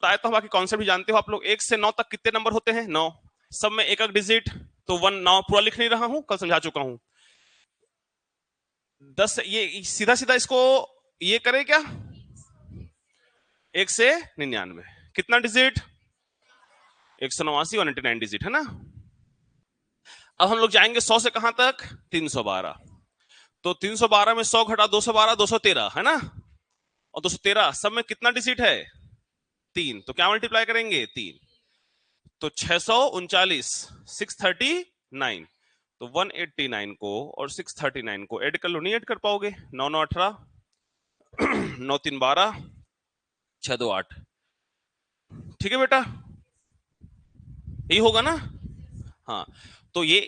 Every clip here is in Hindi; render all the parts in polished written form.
तो बाकी कॉन्सेप्ट भी जानते हो आप लोग। 1 से 9 तक कितने नंबर होते हैं? 9। सब में एक एक डिजिट, तो 1 9 पूरा लिख नहीं रहा हूं, कल समझा चुका हूं। 10 ये सीधा सीधा इसको ये करें क्या? 1 से 99 कितना डिजिट? 189 189 डिजिट है ना। अब हम लोग जाएंगे 100 से कहां तक? 312। तो 312 में 100 घटा 212, 213 है ना। और 213 सब में कितना डिजिट है? 3। तो क्या मल्टीप्लाई करेंगे? 3। तो 639 639। तो 189 को और 639 को ऐड कर लो। नहीं ऐड कर पाओगे। 9 9 18, 9 3 12, 6 2 8। ठीक है बेटा, यही होगा ना। हाँ, तो ये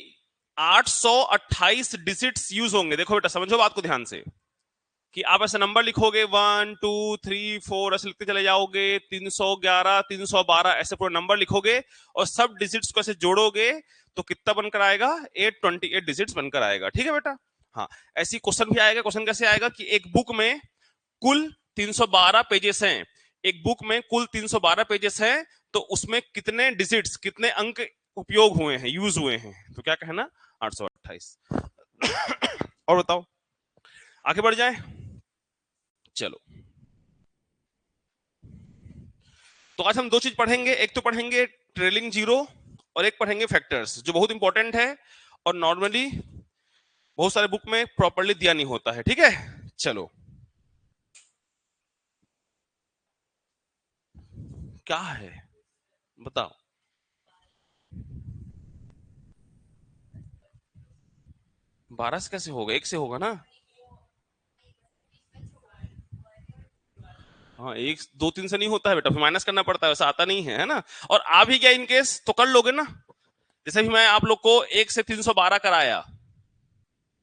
828 डिजिट्स यूज होंगे। देखो बेटा, समझो बात को ध्यान से, कि आप ऐसे नंबर लिखोगे 1 2 3 4 ऐसे लिखते चले जाओगे, 311 312 ऐसे पूरे नंबर लिखोगे और सब डिजिट्स को ऐसे जोड़ोगे तो कितना बनकर आएगा? 828 डिजिट्स बनकर आएगा। ठीक है बेटा। हाँ, ऐसी क्वेश्चन भी आएगा। क्वेश्चन कैसे आएगा कि एक बुक में कुल 312 पेजेस हैं, एक बुक में कुल 312 पेजेस हैं, तो उसमें कितने डिजिट्स, कितने अंक उपयोग हुए हैं, यूज हुए हैं? तो क्या कहना? 828। और बताओ, आगे बढ़ जाए। चलो, तो आज हम दो चीज पढ़ेंगे। एक तो पढ़ेंगे ट्रेलिंग जीरो और एक पढ़ेंगे फैक्टर्स, जो बहुत इंपॉर्टेंट है और नॉर्मली बहुत सारे बुक में प्रॉपर्ली दिया नहीं होता है। ठीक है, चलो। क्या है बताओ? बारह से कैसे होगा? एक से होगा ना। हाँ, एक दो तीन से नहीं होता है बेटा, फिर माइनस करना पड़ता है, वैसा आता नहीं है, है ना। और आ भी गया इनकेस तो कर लोगे ना। जैसे भी मैं आप लोग को 1 से 312 कराया,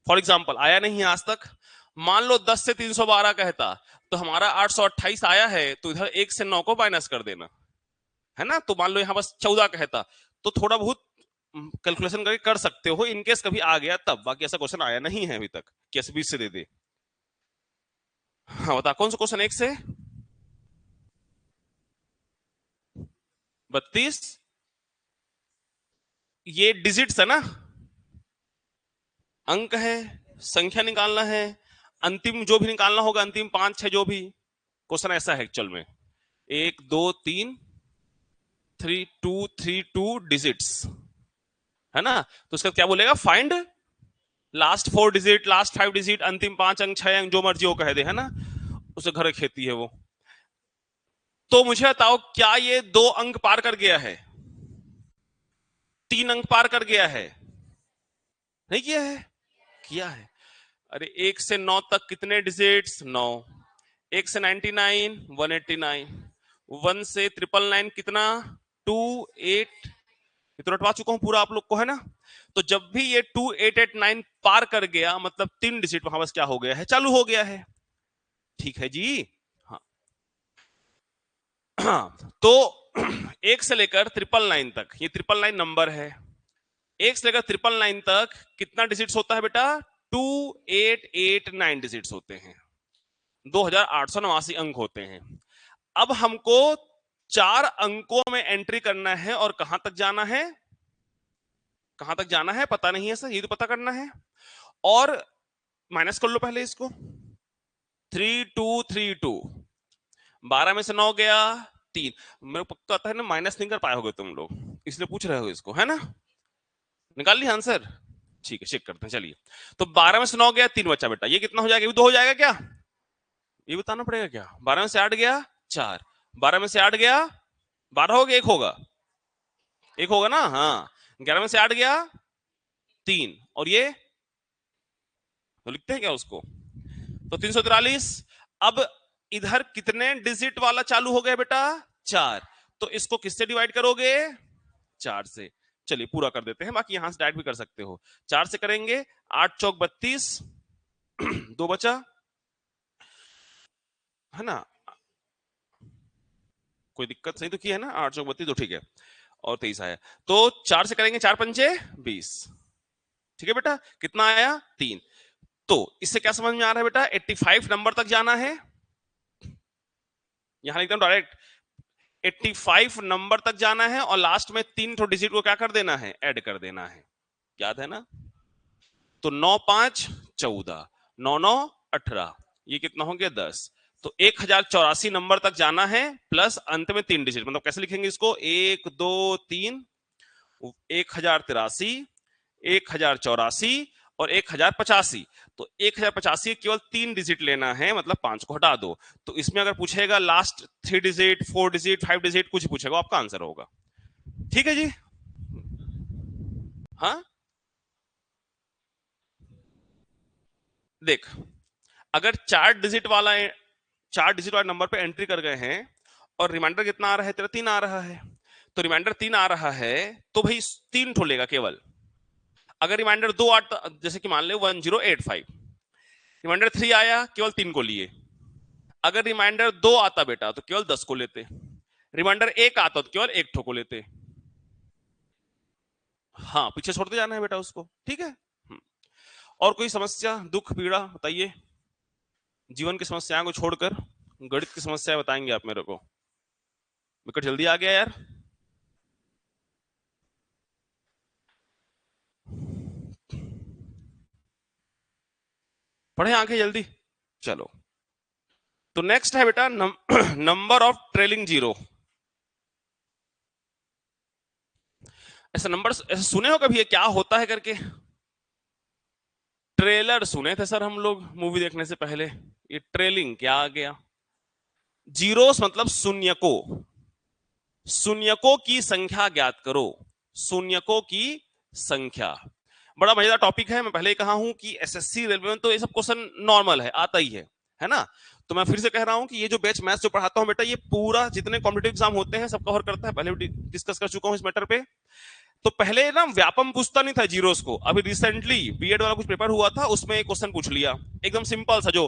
फॉर एग्जाम्पल, आया नहीं है आज तक। मान लो 10 से 312 कहता, तो हमारा 828 आया है, तो इधर 1 से 9 को माइनस कर देना, है ना। तो मान लो यहां बस 14 कहता, तो थोड़ा बहुत कैलकुलेशन करके कर सकते हो, इनकेस कभी आ गया तब। बाकी ऐसा क्वेश्चन आया नहीं है अभी तक कि ऐसे 20 से दे दे। हाँ बता, कौन सा क्वेश्चन? 1 से 32, ये डिजिट्स है ना, अंक है, संख्या निकालना है। अंतिम जो भी निकालना होगा, अंतिम 5 6 जो भी। क्वेश्चन ऐसा है एक्चुअल में, 1 2 3 3 2 डिजिट्स, है ना। तो उसका क्या बोलेगा? Find last 4 digit, last 5 digit, अंतिम 5 अंक 6 अंक जो मर्जी वो कह दे, है ना। उसे घर खेती है वो। तो मुझे बताओ, क्या ये 2 अंक पार कर गया है? 3 अंक पार कर गया है? नहीं किया है? किया है। अरे 1 से 9 तक कितने डिजिट्स? 9। 1 से 99 189, 1 से 999 कितना? 28। ये तो रटवा चुका हूं पूरा आप लोग को, है ना। तो जब भी ये 2889 पार कर गया, मतलब 3 डिजिट वहां बस क्या हो गया है? चालू हो गया है। ठीक है जी। हाँ। हाँ, तो 1 से लेकर 999 तक, ये 999 नंबर है। 1 से लेकर 999 तक कितना डिजिट्स होता है बेटा? 2889 डिजिट्स होते हैं, 2889 अंक होते हैं। अब हमको 4 अंकों में एंट्री करना है, और कहां तक जाना है? कहां तक जाना है पता नहीं है सर, ये तो पता करना है। और माइनस कर लो पहले इसको। 3232, 12 में से 9 गया 3। मेरे को पक्का आता है ना, माइनस नहीं कर पाए होगे तुम लोग, इसलिए पूछ रहे हो इसको, है ना। निकाल लिया आंसर? ठीक है, चेक करते हैं, चलिए। तो 12 में से 9 गया 3 बचा बेटा, ये कितना हो जाएगा? ये 2 हो जाएगा क्या? ये बताना पड़ेगा क्या। 12 में से 8 गया 4, 12 में से 8 गया 12 हो गया, एक होगा, एक होगा ना। हाँ, 11 में से 8 गया 3, और ये तो लिखते हैं क्या उसको? तो 343। अब इधर कितने डिजिट वाला चालू हो गया बेटा? 4। तो इसको किससे डिवाइड करोगे? 4 से। चलिए पूरा कर देते हैं, बाकी यहां से डायरेक्ट भी कर सकते हो। 4 से करेंगे, 8 चौक 32, 2 बचा, है ना। कोई दिक्कत नहीं तो की है ना, 8 चौक 32 तो ठीक है, और 23 आया। तो 4 से करेंगे, 4 पंचे 20। ठीक है बेटा, कितना आया? 3। तो इससे क्या समझ में आ रहा है बेटा? 85 नंबर तक जाना है। यहां एकदम डायरेक्ट 85 नंबर तक जाना है और लास्ट में 3 ठो डिजिट को क्या कर देना है, ऐड कर देना है। याद है ना? तो 9 5 14, 9 9 18, ये कितना हो गया 10। तो 1084 नंबर तक जाना है प्लस अंत में 3 डिजिट। मतलब कैसे लिखेंगे इसको, 1 2 3, 1083, 1084 और 1085। तो 1085 केवल 3 डिजिट लेना है, मतलब 5 को हटा दो। तो इसमें अगर पूछेगा लास्ट 3 डिजिट, 4 डिजिट, 5 डिजिट, कुछ पूछेगा, आपका आंसर होगा। ठीक है जी? हाँ, देख, अगर 4 डिजिट वाले नंबर पे एंट्री कर गए हैं और रिमाइंडर कितना आ रहा है तेरा, 3 आ रहा है, तो रिमाइंडर 3 आ रहा है तो भाई 3 ठो लेगा केवल। अगर रिमाइंडर 2 आता, जैसे कि मान ले 1085, रिमाइंडर 3 आया, केवल 3 को लिए। अगर रिमाइंडर 2 आता बेटा तो केवल 10 को लेते। रिमाइंडर 1 आता तो केवल 1 ठो को लेते। हाँ, पीछे छोड़ते जाना है बेटा उसको। ठीक है? और कोई समस्या, दुख, पीड़ा बताइए। जीवन की समस्याओं को छोड़कर गणित की समस्या बताएंगे आप मेरे को। विकेट जल्दी आ गया यार। पढ़े आंखें जल्दी। चलो, तो नेक्स्ट है बेटा नंबर ऑफ ट्रेलिंग जीरो। ऐसा नंबर ऐसे सुने हो कभी, ये क्या होता है करके? ट्रेलर सुने थे सर हम लोग मूवी देखने से पहले। ये ट्रेलिंग क्या आ गया? जीरोस मतलब शून्यकों, शून्यकों की संख्या ज्ञात करो, शून्यकों की संख्या। बड़ा मजेदार टॉपिक है। मैं पहले ही कहा हूं कि एसएससी रेलवे में तो ये सब क्वेश्चन नॉर्मल है, आता ही है ना? तो मैं फिर से कह रहा हूं कि ये जो बैच मैथ्स जो पढ़ाता हूं बेटा, ये पूरा जितने कॉम्पिटिटिव एग्जाम होते हैं सब कवर करता है। पहले भी डिस्कस कर चुका हूं इस मैटर पे। तो पहले ना व्यापम पूछता नहीं था जीरोस को। अभी रिसेंटली बीएड वाला कुछ पेपर हुआ था, उसमें एक क्वेश्चन पूछ लिया एकदम सिंपल सा, जो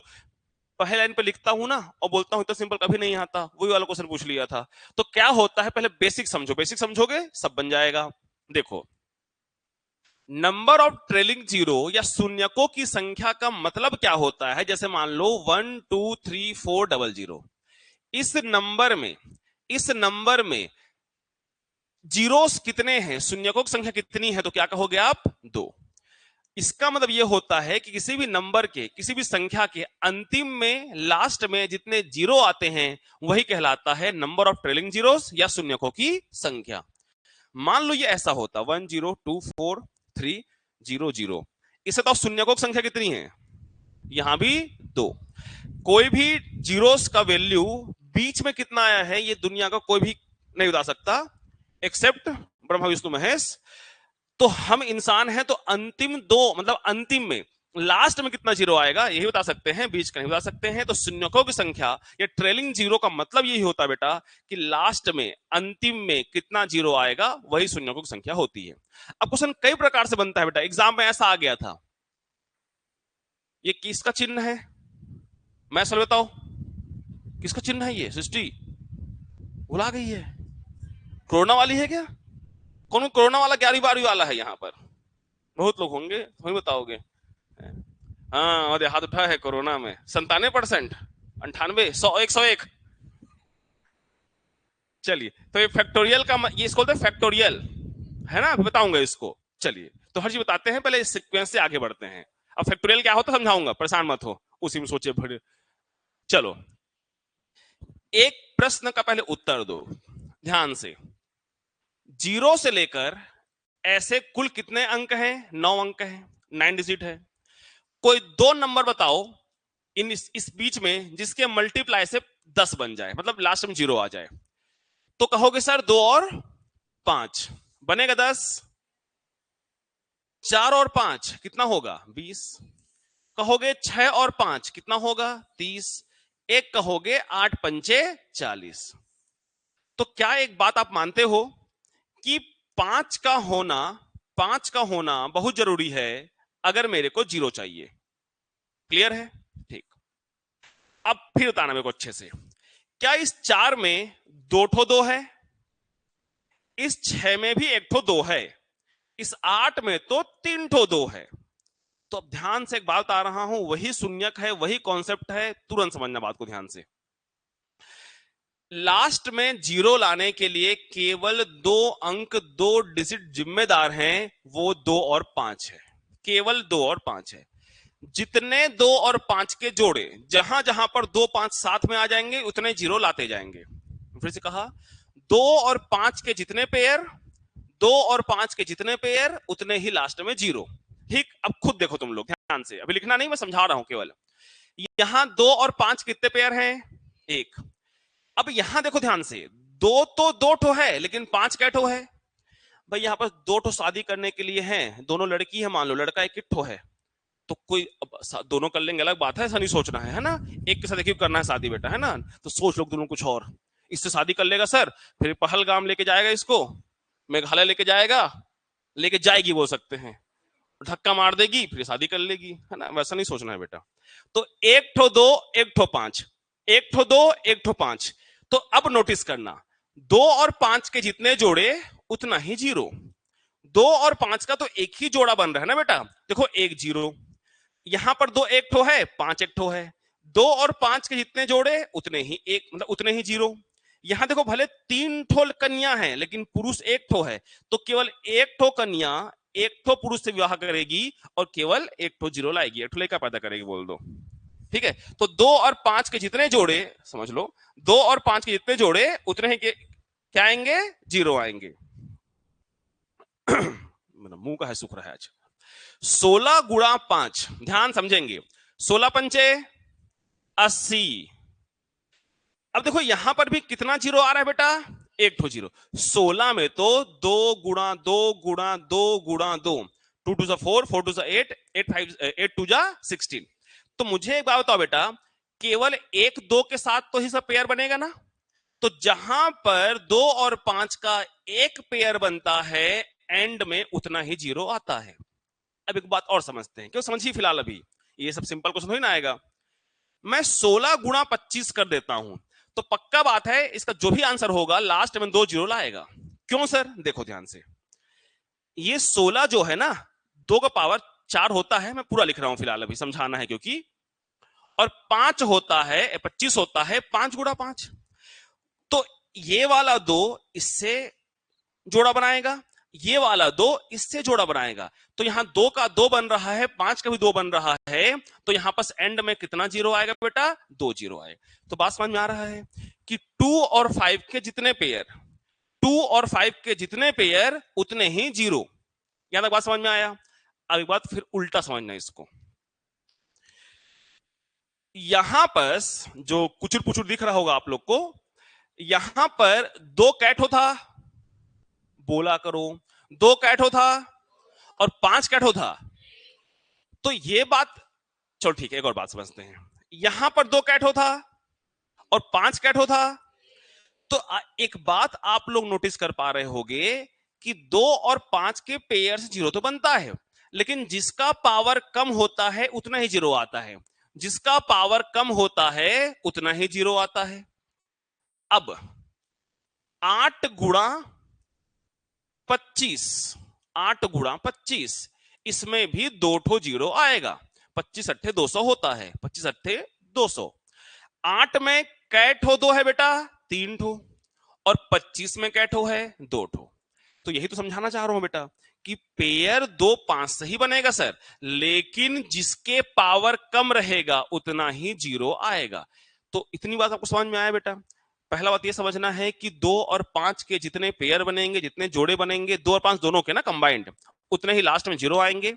पहले लाइन पे लिखता हूं ना और बोलता हूं, इतना सिंपल कभी नहीं आता, वही वाला क्वेश्चन पूछ लिया था। तो क्या होता है, पहले बेसिक समझो, बेसिक समझोगे सब बन जाएगा। देखो, नंबर ऑफ ट्रेलिंग जीरो या शून्यकों की संख्या का मतलब क्या होता है? जैसे मान लो 1 2 3 4 0 0। इस नंबर में जीरोस कितने हैं, शून्यकों की संख्या कितनी है? तो क्या कहोगे आप? 2। इसका मतलब यह होता है कि किसी भी नंबर के, किसी भी संख्या के अंतिम में, लास्ट में जितने जीरो आते हैं वही कहलाता है नंबर ऑफ ट्रेलिंग जीरोस या शून्यकों की संख्या। मान लो ये ऐसा होता 1 0 2 4 3 0 0। इससे तो शून्यकों की संख्या कितनी है? यहां भी 2। कोई भी जीरोस का वैल्यू बीच में कितना आया है ये दुनिया का कोई भी नहीं बता सकता एक्सेप्ट ब्रह्मा विष्णु महेश। तो हम इंसान हैं, तो अंतिम दो, मतलब अंतिम में, लास्ट में कितना जीरो आएगा यही बता सकते हैं, बीच का नहीं बता सकते हैं। तो शून्यकों की संख्या या ट्रेलिंग जीरो का मतलब यही होता है बेटा कि लास्ट में, अंतिम में कितना जीरो आएगा वही शून्यकों की संख्या होती है। अब क्वेश्चन कई प्रकार से बनता है बेटा। एग्जाम में ऐसा आ गया था, ये किसका चिन्ह है? मैं सर बताओ, किसका चिन्ह है? ये सृष्टि भुला गई है? कोरोना वाली है क्या? कौन कोरोना वाला 11वीं 12वीं वाला है यहाँ पर? बहुत लोग होंगे, वही बताओगे। हाँ, और हाथ उठा है कोरोना में 97%, 98, 100, 101। चलिए, तो ये फैक्टोरियल का ये इसको बोलते हैं फैक्टोरियल, है ना? अभी बताऊंगा इसको। चलिए, तो हर चीज बताते हैं, पहले इस सीक्वेंस से आगे बढ़ते हैं। अब फैक्टोरियल क्या होता है समझाऊंगा, परेशान मत हो, उसी में सोचे भरे। चलो, एक प्रश्न का पहले उत्तर दो ध्यान से। जीरो से लेकर ऐसे कुल कितने अंक हैं? 9 अंक हैं, 9 डिजिट है। कोई दो नंबर बताओ इस बीच में जिसके मल्टीप्लाई से 10 बन जाए, मतलब लास्ट में जीरो आ जाए। तो कहोगे सर 2 और 5 बनेगा 10, 4 और 5 कितना होगा? 20। कहोगे 6 और 5 कितना होगा? 30। एक कहोगे 8 पंचे 40। तो क्या एक बात आप मानते हो कि 5 का होना, 5 का होना बहुत जरूरी है अगर मेरे को जीरो चाहिए? क्लियर है? ठीक। अब फिर बताना मेरे को अच्छे से, क्या इस 4 में 2 ठो 2 है? इस 6 में भी 1 ठो 2 है? इस 8 में तो 3 ठो 2 है। तो अब ध्यान से एक बात आ रहा हूं, वही शून्यक है, वही कॉन्सेप्ट है, तुरंत समझना बात को ध्यान से। लास्ट में जीरो लाने के लिए केवल 2 डिजिट जिम्मेदार हैं, वो 2 और 5 है। केवल 2 और 5 है। जितने 2 और 5 के जोड़े जहां जहां पर 2 5 साथ में आ जाएंगे उतने जीरो लाते जाएंगे। फिर से कहा, 2 और 5 के जितने पेयर, 2 और 5 के जितने पेयर उतने ही लास्ट में जीरो। ठीक, अब खुद देखो तुम लोग ध्यान से, अभी लिखना नहीं, मैं समझा रहा हूं केवल। यहां 2 और 5 कितने पेयर हैं? एक। अब यहां देखो ध्यान से, 2 तो 2 ठो है, लेकिन 5 क्या ठो है? भाई यहां पर 2 ठो शादी करने के लिए हैं, दोनों लड़की है, मान लो लड़का एक ठो है, तो कोई दोनों कर लेंगे अलग बात है, ऐसा नहीं सोचना है ना। एक के साथ देखिए करना है शादी बेटा, है ना, तो सोच लो दोनों कुछ और। इससे शादी कर लेगा सर, फिर पहलगाम लेके जाएगा इसको, मेघालय लेके जाएगा, लेके जाएगी बोल सकते हैं, धक्का मार देगी, फिर शादी कर लेगी, है ना। वैसा नहीं सोचना है बेटा। तो एक ठो 2, एक ठो 5, एक ठो 2, एक ठो 5। तो अब नोटिस करना, 2 और 5 के जितने जोड़े उतना ही जीरो। 2 और 5 का तो एक ही जोड़ा बन रहा है ना बेटा, देखो एक जीरो, यहां पर 2 एक ठो है, 5 एक ठो है, 2 और 5 के जितने जोड़े उतने ही एक, मतलब उतने ही जीरो। यहां देखो भले 3 ठो कन्या है लेकिन पुरुष एक ठो है, तो केवल एक ठो कन्या एक ठो पुरुष से विवाह करेगी और केवल एक ठो जीरो लाएगी, एक ठो लड़का पैदा करेगी बोल दो। ठीक है, तो 2 और 5 के जितने जोड़े, समझ लो 2 और 5 के जितने जोड़े उतने ही क्या आएंगे? जीरो आएंगे। मुंह का है सुख रहा है आज। 16 गुणा 5, ध्यान समझेंगे, 16 पंचे 80। अब देखो यहां पर भी कितना जीरो आ रहा है बेटा? एक ठो जीरो। 16 में तो 2 गुणा 2 गुणा 2 गुणा 2, 2 टू 4, 4 टू 8, 8 टू 16। तो मुझे एक बात बताओ बेटा, केवल 1 2 के साथ तो ही सब पेयर बनेगा ना, तो जहां पर 2 और 5 का एक पेयर बनता है एंड में उतना ही जीरो आता है। अब एक बात और समझते हैं, क्यों समझिए फिलहाल, अभी ये सब सिंपल क्वेश्चन ही ना आएगा। मैं 16 गुणा 25 कर देता हूं, तो पक्का बात है इसका जो भी आंसर होगा लास्ट में 2 जीरो लाएगा। क्यों सर? देखो ध्यान से, ये 16 जो है ना, 2 का पावर 4 होता है, मैं पूरा लिख रहा हूं फिलहाल, अभी समझाना है क्योंकि, और 5 होता है, 25 होता है 5 गुणा 5। तो ये वाला 2 इससे जोड़ा बनाएगा, ये वाला 2 इससे जोड़ा बनाएगा, तो यहां 2 का 2 बन रहा है, 5 का भी 2 बन रहा है, तो यहां पर एंड में कितना जीरो आएगा बेटा? 2 जीरो आएगा। तो बात समझ में आ रहा है कि 2 और 5 के जितने पेयर, 2 और 5 के जितने पेयर उतने ही जीरो। यहां तक बात समझ में आया? अब एक बात फिर उल्टा समझना इसको, यहां पर जो कुचुर पुचुर दिख रहा होगा आप लोग को, यहां पर 2 कैट था, बोला करो, 2 कैट था और 5 कैट था। तो ये बात, चलो ठीक है, एक और बात समझते हैं, यहां पर 2 कैट था और 5 कैट था, तो एक बात आप लोग नोटिस कर पा रहे होंगे कि 2 और 5 के पेयर से जीरो तो बनता है, लेकिन जिसका पावर कम होता है उतना ही जीरो आता है, जिसका पावर कम होता है उतना ही जीरो आता है। अब 8 गुणा 25, 8 गुणा 25, इसमें भी 2 ठो जीरो आएगा, 25 अट्ठे 200 होता है, 25 अट्ठे 200। 8 में कै ठो 2 है बेटा? 3 ठो। और 25 में कै ठो है? 2 ठो। तो यही तो समझाना चाह रहा हूं बेटा कि पेयर 2 5 से ही बनेगा सर, लेकिन जिसके पावर कम रहेगा उतना ही जीरो आएगा। तो इतनी बात आपको समझ में आया बेटा? पहला बात यह समझना है कि 2 और 5 के जितने पेयर बनेंगे, जितने जोड़े बनेंगे, 2 और 5 दोनों के ना कंबाइंड, उतने ही लास्ट में जीरो आएंगे।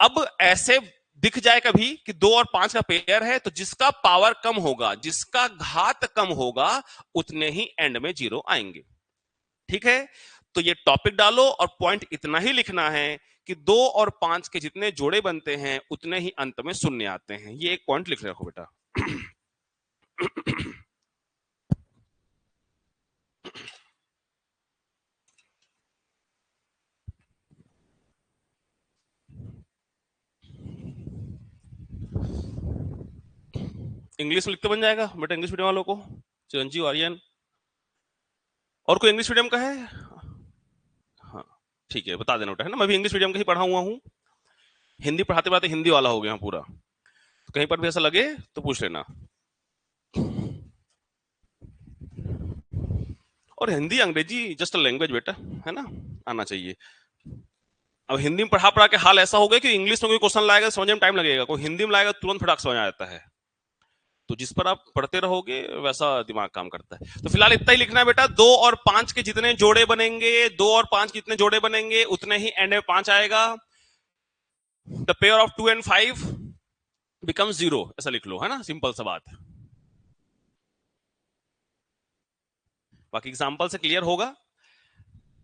अब ऐसे दिख जाए कभी कि 2 और 5 का पेयर है, तो जिसका पावर कम होगा, जिसका घात कम होगा, उतने ही एंड में जीरो आएंगे। ठीक है, तो ये टॉपिक डालो और पॉइंट इतना ही लिखना है कि 2 और 5 के जितने जोड़े बनते हैं उतने ही अंत में शून्य आते हैं। ये एक पॉइंट लिख रखो बेटा। इंग्लिश में लिखते बन जाएगा बेटा, इंग्लिश मीडियम वालों को, चिरंजीव आर्यन। और कोई इंग्लिश मीडियम का है? हाँ ठीक है, बता देना बेटा, है ना, मैं भी इंग्लिश मीडियम का ही पढ़ा हुआ हूँ, हिंदी पढ़ाते पढ़ाते हिंदी वाला हो गया पूरा, तो कहीं पर भी ऐसा लगे तो पूछ लेना। और हिंदी अंग्रेजी जस्ट अ लैंग्वेज बेटा, है ना, आना चाहिए। अब हिंदी में पढ़ा पढ़ा के हाल ऐसा हो गया कि इंग्लिश में कोई क्वेश्चन लाएगा समझने में टाइम लगेगा, कोई हिंदी में लाएगा तुरंत फटाक समझ आ जाता है। तो जिस पर आप पढ़ते रहोगे वैसा दिमाग काम करता है। तो फिलहाल इतना ही लिखना है बेटा, 2 और 5 के जितने जोड़े बनेंगे, 2 और 5 के जितने जोड़े बनेंगे उतने ही एंड में 5 आएगा। The pair of 2 and 5 become 0, ऐसा लिख लो, है ना, सिंपल सा बात। बाकी एग्जांपल से क्लियर होगा।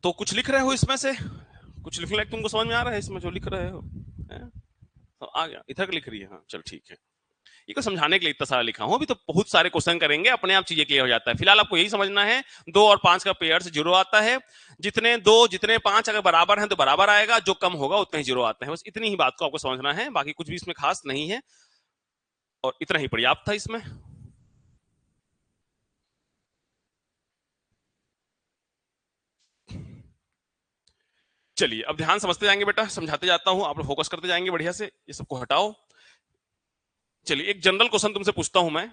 तो कुछ लिख रहे हो इसमें से, कुछ लिखने लायक तुमको समझ में आ रहा है इसमें जो लिख रहे हो? तो आ गया, इधर लिख रही है, हाँ चल ठीक है। ये को समझाने के लिए इतना सारा लिखा हूं, अभी तो बहुत सारे क्वेश्चन करेंगे, अपने आप चीजें क्लियर हो जाता है। फिलहाल आपको यही समझना है 2 और 5 का पेयर से 0 आता है, जितने 2 जितने 5 अगर बराबर हैं तो बराबर आएगा, जो कम होगा उतने ही 0 आते हैं। बस इतनी ही बात को आपको समझना है, बाकी कुछ भी इसमें खास नहीं है और इतना ही पर्याप्त था इसमें। चलिए अब ध्यान समझते जाएंगे बेटा, समझाते जाता हूं, आप लोग फोकस करते जाएंगे बढ़िया से, ये सबको हटाओ। चलिए एक जनरल क्वेश्चन तुमसे पूछता हूं मैं,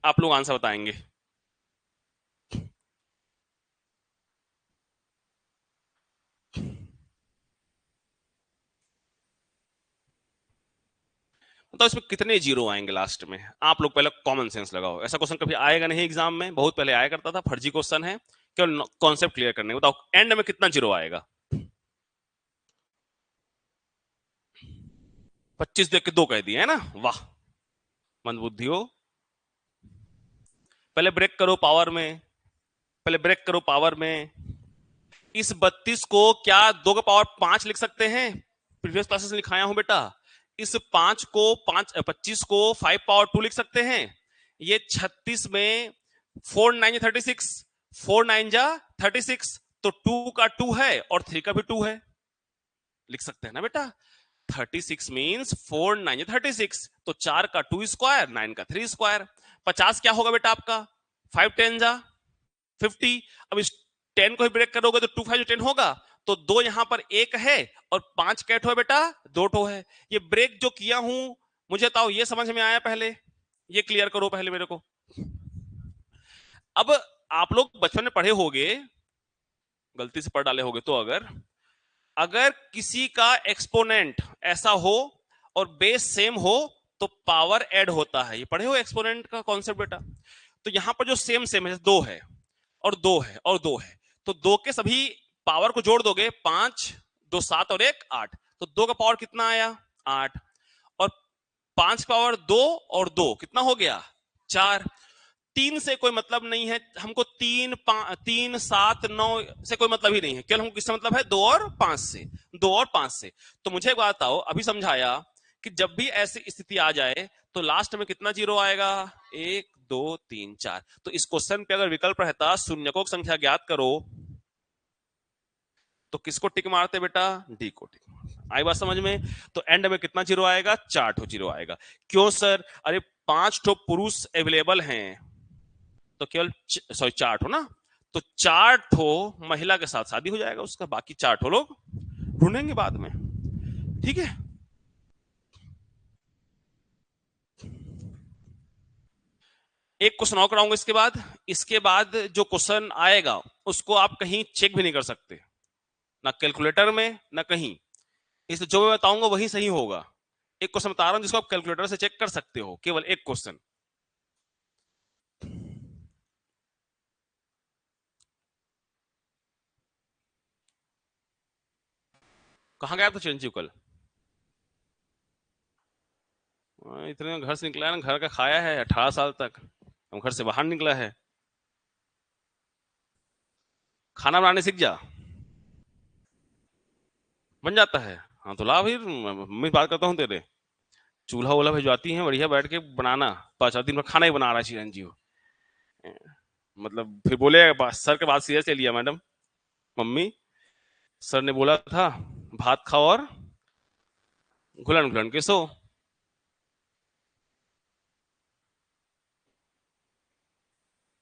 आप लोग आंसर बताएंगे। तो इसमें कितने 0 आएंगे लास्ट में? आप लोग पहले कॉमन सेंस लगाओ, ऐसा क्वेश्चन कभी आएगा नहीं एग्जाम में, बहुत पहले आया करता था, फर्जी क्वेश्चन है, केवल कॉन्सेप्ट क्लियर करने। बताओ एंड में कितना 0 आएगा? 25 देख के 2 कह दिए, है ना, वाह मंदबुद्धि हो। पहले ब्रेक करो पावर में, पहले ब्रेक करो पावर में। इस 32 को क्या 2 का पावर 5 लिख सकते हैं? प्रीवियस क्लासेस में लिखाया हूं बेटा। इस 5 को 25 को 5 पावर 2 लिख सकते हैं। ये 36 में 4 9 36, 4 9 जा 36, तो 2 का 2 है और 3 का भी 2 है, लिख सकते हैं ना बेटा। 36 मीन्स 4 9 36, तो 4 का 2 स्क्वायर, 9 का 3 स्क्वायर। 50 क्या होगा बेटा आपका? 5 10 जा 50। अब इस 10 को ही ब्रेक करोगे तो 2 5 10 होगा, तो 2 यहां पर 1 है और 5 कैट हो बेटा 2 ठो है। ये ब्रेक जो किया हूं, मुझे बताओ ये समझ में आया? पहले ये क्लियर करो पहले मेरे को। अब आप लोग बचपन में पढ़े होगे, गलती से पढ़ डाले होगे, तो अगर किसी का एक्सपोनेंट ऐसा हो और बेस सेम हो तो पावर ऐड होता है। ये पढ़े हो एक्सपोनेंट का कॉन्सेप्ट बेटा? तो यहां पर जो सेम सेम है, 2 है और 2 है और 2 है, तो 2 के सभी पावर को जोड़ दोगे, 5 2 7 और 1 8, तो 2 का पावर कितना आया? 8, और 5 पावर 2 और 2 कितना हो गया? 4। 3 से कोई मतलब नहीं है हमको, 3 3 7 9 से कोई मतलब ही नहीं है, केवल हमको किससे मतलब है? 2 और 5 से, 2 और 5 से। तो मुझे एक बात बताओ, अभी समझाया कि जब भी ऐसी स्थिति आ जाए तो लास्ट में कितना 0 आएगा? 1 2 3 4। तो इस क्वेश्चन पे अगर विकल्प रहता शून्यकों की संख्या ज्ञात करो, तो किसको टिक मारते बेटा? डी को टिक मारते। आई बात समझ में? तो एंड में कितना 0 आएगा? 4 ठो 0 आएगा। क्यों सर? अरे 5 ठो पुरुष अवेलेबल हैं, तो केवल सॉरी 4 ठो ना, तो 4 ठो महिला के साथ शादी हो जाएगा उसका, बाकी 4 ठो लोग ढूंढेंगे बाद में, ठीक है। एक क्वेश्चन और कराऊंगा इसके बाद जो क्वेश्चन आएगा उसको आप कहीं चेक भी नहीं कर सकते, ना कैलकुलेटर में ना कहीं, इसलिए जो मैं बताऊंगा वही सही होगा। एक क्वेश्चन बता रहा हूं जिसको आप कैलकुलेटर से चेक कर सकते हो, केवल एक क्वेश्चन। कहां गया था चिरंजीव कल? इतने घर से निकला है ना, घर का खाया है 18 साल तक, हम घर से बाहर निकला है। खाना बनाने सीख जा, बन जाता है। हाँ तो ला फिर, मैं बात करता हूँ तेरे, चूल्हा वूल्हा भिजवाती हैं बढ़िया, बैठ के बनाना, 5 दिन में खाना ही बना रहा है चिरंजीव। मतलब फिर बोले सर के बात सीरियस ले लिया मैडम, मम्मी सर ने बोला था भात खाओ और घुलन घुलन के सो।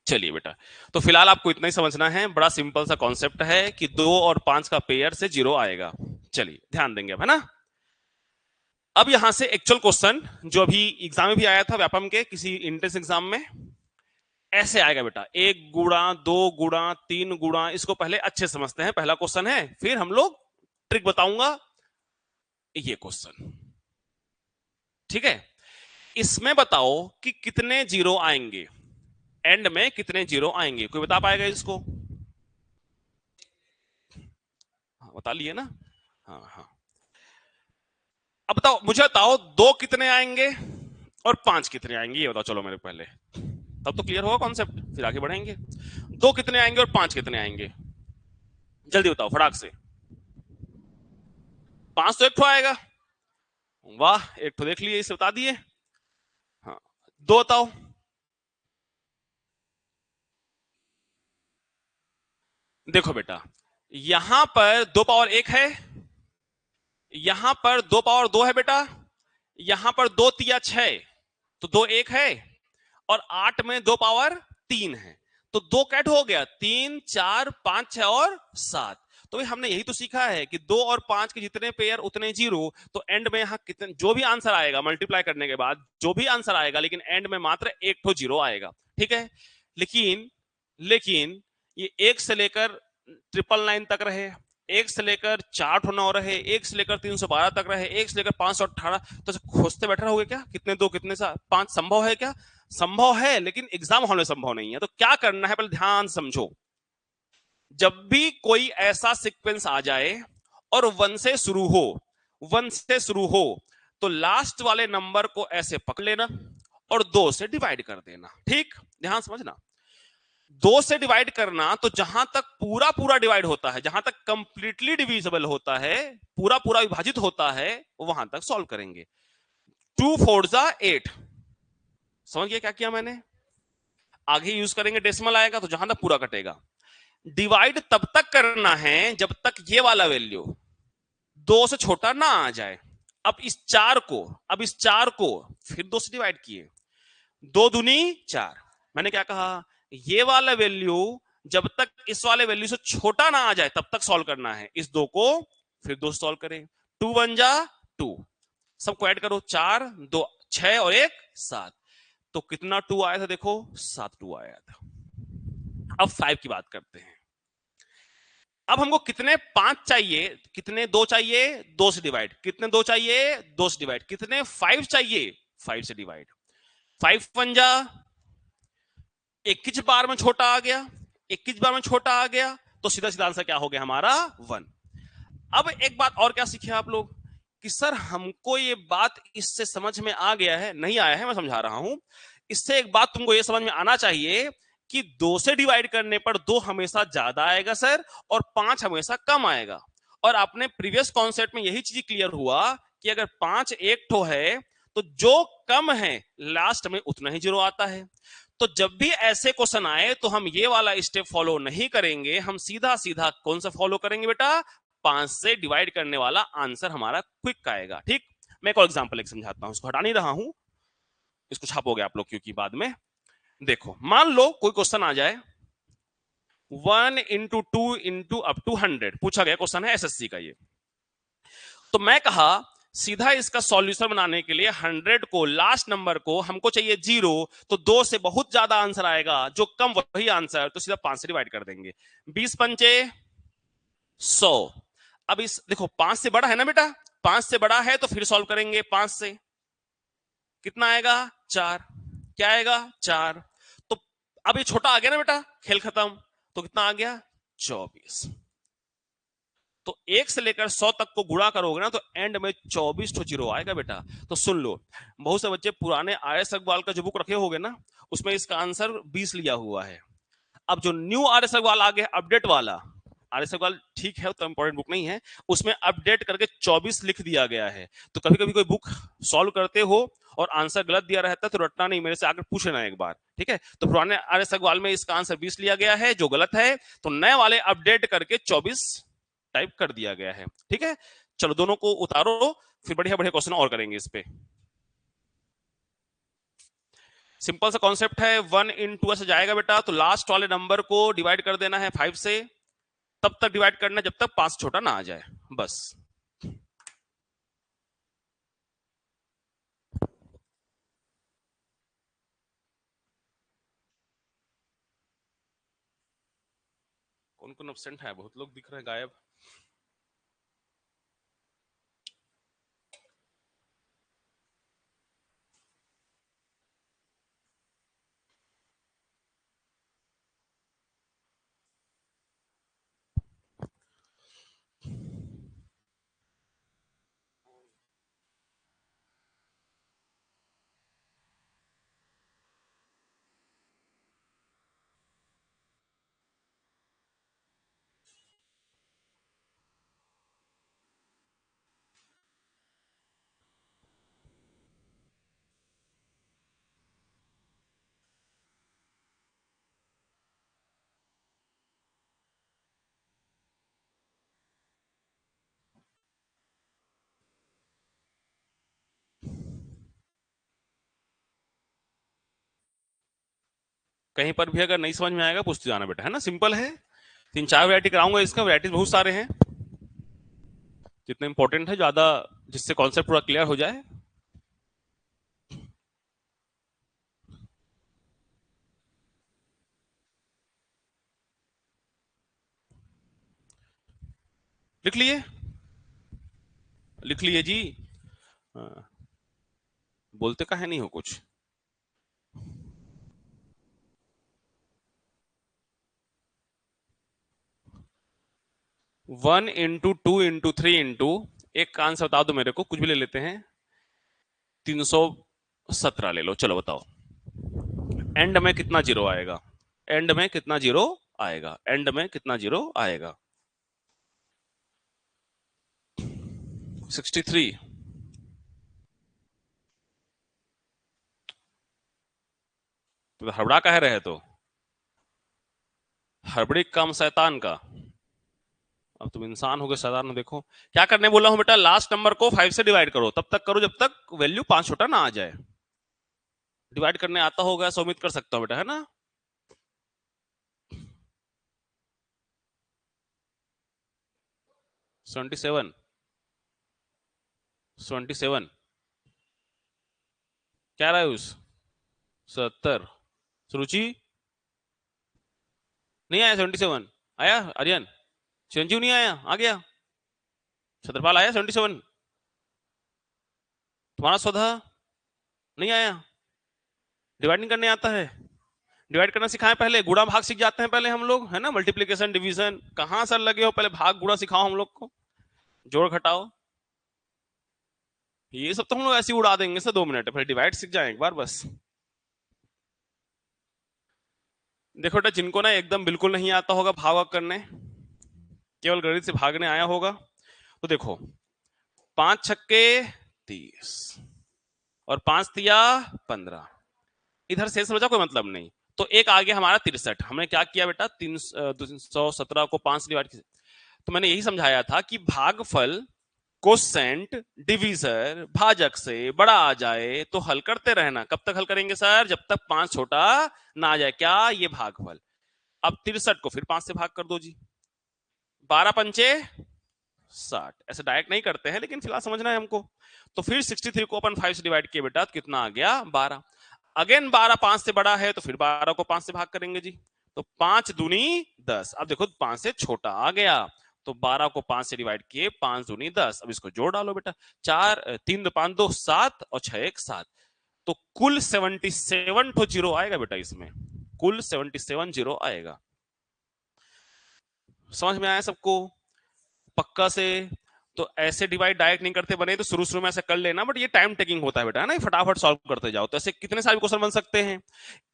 चलिए बेटा, तो फिलहाल आपको इतना ही समझना है, बड़ा सिंपल सा कॉन्सेप्ट है कि 2 और 5 का पेयर से 0 आएगा। चलिए ध्यान देंगे अब, है ना। अब यहां से एक्चुअल क्वेश्चन जो अभी एग्जाम में भी आया था व्यापम के किसी इंट्रेंस एग्जाम में, ऐसे आएगा बेटा, 1 गुणा 2 गुणा 3 गुणा। इसको पहले अच्छे समझते हैं, पहला क्वेश्चन है, फिर हम लोग ट्रिक बताऊंगा। ये क्वेश्चन ठीक है, इसमें बताओ कि कितने जीरो आएंगे, एंड में कितने जीरो आएंगे, कोई बता पाएगा इसको? हाँ, बता लिए ना। हाँ हाँ, अब बताओ, मुझे बताओ 2 कितने आएंगे और 5 कितने आएंगे, ये बताओ। चलो मेरे पहले, तब तो क्लियर होगा कॉन्सेप्ट, फिर आगे बढ़ेंगे। 2 कितने आएंगे और 5 कितने आएंगे, जल्दी बताओ फटाक से। 5 तो एक ठो आएगा, वाह, एक ठो देख लिए, इसे बता दिए। हाँ, 2 बताओ। देखो बेटा, यहां पर 2 पावर 1 है, यहां पर 2 पावर 2 है बेटा, यहां पर 2 तिया 6, तो 2 1 है, और 8 में 2 पावर 3 है, तो 2 कैट हो गया, 3 4 5 6 और 7। तो भाई हमने यही तो सीखा है कि 2 और 5 के जितने पेयर उतने जीरो। तो एंड में यहां कितने जो भी आंसर आएगा मल्टीप्लाई करने के बाद जो भी आंसर आएगा, लेकिन एंड में मात्र एक तो जीरो आएगा, ठीक है। लेकिन लेकिन ये 1 से लेकर 999 तक रहे, 1 से लेकर 409 रहे, 1 से लेकर 312 तक रहे, 1 से लेकर 518, तो खोजते बैठे रहोगे क्या, कितने 2 कितने 5? संभव है क्या? संभव है, लेकिन एग्जाम हॉल में संभव नहीं है। तो क्या करना है, पहले ध्यान समझो। जब भी कोई ऐसा सीक्वेंस आ जाए और 1 से शुरू हो, 1 से शुरू हो, तो लास्ट वाले नंबर को ऐसे पकड़ लेना और 2 से डिवाइड कर देना, ठीक, ध्यान समझना। 2 से डिवाइड करना, तो जहां तक पूरा पूरा डिवाइड होता है, जहां तक कंप्लीटली डिविजिबल होता है, पूरा पूरा विभाजित होता है, वहां तक सॉल्व करेंगे। 2 4 जा 8, समझ गया क्या किया मैंने? आगे यूज करेंगे डेसिमल आएगा, तो जहां तक पूरा कटेगा। डिवाइड तब तक करना है जब तक ये वाला वैल्यू 2 से छोटा ना आ जाए। अब इस चार को फिर 2 से डिवाइड किए, 2 दूनी 4। मैंने क्या कहा, ये वाला वैल्यू जब तक इस वाले वैल्यू से छोटा ना आ जाए तब तक सॉल्व करना है। इस 2 को फिर 2 सॉल्व करें, 2 1 जा 2, सबको ऐड करो, 4 2 6 और 1 7। तो कितना 2 आया था, देखो 7 2 आया था। अब 5 की बात करते हैं। अब हमको कितने 5 चाहिए, कितने 2 चाहिए, 2 से डिवाइड, कितने 2 चाहिए, 2 से डिवाइड, कितने 5 चाहिए, 5 से डिवाइड। 5 1 जा 21 बार में छोटा आ गया, 21 बार में छोटा आ गया, तो सीधा सीधा आंसर क्या हो गया हमारा 1। अब एक बात और क्या सीखे आप लोग कि सर हमको ये बात इससे समझ में आ गया है, नहीं आया है, मैं समझा रहा हूं। इससे एक बात तुमको ये समझ में आना चाहिए कि 2 से डिवाइड करने पर 2 हमेशा ज्यादा आएगा सर, और 5 हमेशा कम आएगा। और आपने प्रीवियस कॉन्सेप्ट में यही चीज क्लियर हुआ कि अगर 5 एक ठो है, तो जो कम है लास्ट में उतना ही जीरो आता है। तो जब भी ऐसे क्वेश्चन आए तो हम ये वाला स्टेप फॉलो नहीं करेंगे, हम सीधा सीधा कौन सा फॉलो करेंगे बेटा, 5 से डिवाइड करने वाला आंसर हमारा क्विक आएगा, ठीक। मैं एक और एग्जांपल एक समझाता हूं, इसको हटा नहीं रहा हूं, इसको छापोगे आप लोग क्योंकि बाद में। देखो, मान लो कोई क्वेश्चन आ जाए, 1 इंटू 2 इंटू अप टू 100 पूछा गया क्वेश्चन है एसएससी का ये। तो मैं कहा सीधा इसका सॉल्यूशन बनाने के लिए 100 को, लास्ट नंबर को हमको चाहिए 0, तो 2 से बहुत ज्यादा आंसर आएगा, जो कम वही आंसर, तो सीधा 5 से डिवाइड कर देंगे। 20 पंचे 100। अब इस देखो 5 से बड़ा है ना बेटा, 5 से बड़ा है तो फिर सॉल्व करेंगे। 5 से कितना आएगा 4, क्या आएगा 4। तो अब ये छोटा आ गया ना बेटा, खेल खत्म, तो कितना आ गया 24। तो 1 से लेकर 100 तक को गुणा करोगे ना, तो एंड में 24 तो जीरो आएगा बेटा। तो सुन लो, बहुत से बच्चे पुराने आर.एस. अग्रवाल का जो बुक रखे होगे ना, उसमें इसका आंसर 20 लिया हुआ है। अब जो न्यू आर.एस. अग्रवाल आ गया, अपडेट वाला आर.एस. अग्रवाल, ठीक है, तो इंपॉर्टेंट बुक नहीं है, उसमें अपडेट करके 24 लिख दिया गया है। तो कभी कभी कोई बुक सॉल्व करते हो और आंसर गलत दिया रहता है, तो रटना नहीं, मेरे से आकर पूछ लेना एक बार, ठीक है। तो पुराने आर.एस. अग्रवाल में इसका आंसर 20 लिया गया है, जो गलत है, तो नए वाले अपडेट करके 24 टाइप कर दिया गया है, ठीक है। चलो दोनों को उतारो, फिर बढ़िया बढ़िया क्वेश्चन और करेंगे इस पे। सिंपल सा कॉन्सेप्ट है, 1 इन 2 से जाएगा बेटा, तो लास्ट वाले नंबर को डिवाइड कर देना है 5 से, तब तक डिवाइड करना जब तक 5 छोटा ना आ जाए, बस। कौन कौन एब्सेंट है? बहुत लोग दिख रहे हैं गायब। कहीं पर भी अगर नहीं समझ में आएगा पूछते जाना बेटा, है ना, सिंपल है। 3-4 वैरायटी कराऊंगा इसका, वैरायटीज बहुत सारे हैं, जितने इंपॉर्टेंट है ज्यादा, जिससे कॉन्सेप्ट पूरा क्लियर हो जाए। लिख लिए? लिख लिए जी। हाँ, बोलते काहे नहीं हो कुछ? 1 इंटू 2 इंटू 3 इंटू, एक का आंसर बता दो मेरे को, कुछ भी ले लेते हैं, 317 ले लो, चलो बताओ। एंड में कितना जीरो आएगा? एंड में कितना जीरो आएगा? एंड में कितना जीरो आएगा? 63। तो हड़बड़ा कह रहे तो, हड़बड़ी काम शैतान का। अब तुम इंसान हो गए, शैतान हो। देखो क्या करने बोला हूं बेटा, लास्ट नंबर को 5 से डिवाइड करो, तब तक करो जब तक वैल्यू 5 छोटा ना आ जाए। डिवाइड करने आता होगा ऐसा उम्मीद कर सकता हूं बेटा, है ना? सेवेंटी सेवन क्या रहा है उस 70। सुरुचि नहीं आया 77? आया आर्यन? चिरंजीव नहीं आया? आ गया। छत्रपाल आया 77? तुम्हारा स्वधा नहीं आया? डिवाइड नहीं करने आता है? डिवाइड करना सिखाएं पहले, गुणा भाग सीख जाते हैं पहले हम लोग, है ना? मल्टीप्लीकेशन डिवीजन कहां सर लगे हो, पहले भाग गुणा सिखाओ हम लोग को, जोड़ घटाओ, ये सब तो हम लोग ऐसे ही उड़ा देंगे सर 2 मिनट, पहले डिवाइड सीख जाए एक बार बस। देखो बेटा, जिनको ना एकदम बिल्कुल नहीं आता होगा भाग करने, केवल गणित से भागने आया होगा, तो देखो 5 छक्के 30 और 5 तिया 15, इधर शेष बचा कोई मतलब नहीं, तो एक आ गया हमारा 63। हमने क्या किया बेटा, 317 को 5 से डिवाइड किया। तो मैंने यही समझाया था कि भागफल कोसेंट डिवीजर भाजक से बड़ा आ जाए तो हल करते रहना। कब तक हल करेंगे सर? जब तक 5 छोटा ना आ जाए। क्या? ये भागफल। अब 63 को फिर 5 से भाग कर दो जी, 12 पंचे 60। ऐसे डायरेक्ट नहीं करते हैं लेकिन फिलहाल समझना है हमको। तो फिर 63 को अपन 5 से डिवाइड किए बेटा, तो कितना आ गया? 12। अगेन 12 5 से बड़ा है तो फिर 12 को 5 से भाग करेंगे जी, तो 5 दूनी 10। अब देखो 5 से छोटा आ गया, तो 12 को 5 से डिवाइड किए, 5 दूनी 10। अब इसको जोड़ डालो बेटा, 4 3 5 2 7 और 6 1 7, तो कुल 77 तो जीरो आएगा बेटा इसमें, कुल 77 जीरो आएगा। समझ में आया सबको पक्का से? तो ऐसे डिवाइड डायरेक्ट नहीं करते, बने तो शुरू शुरू में ऐसे कर लेना, बट ये टाइम टेकिंग होता है बेटा, है ना? फटाफट सॉल्व करते जाओ। तो ऐसे कितने सारे क्वेश्चन बन सकते हैं।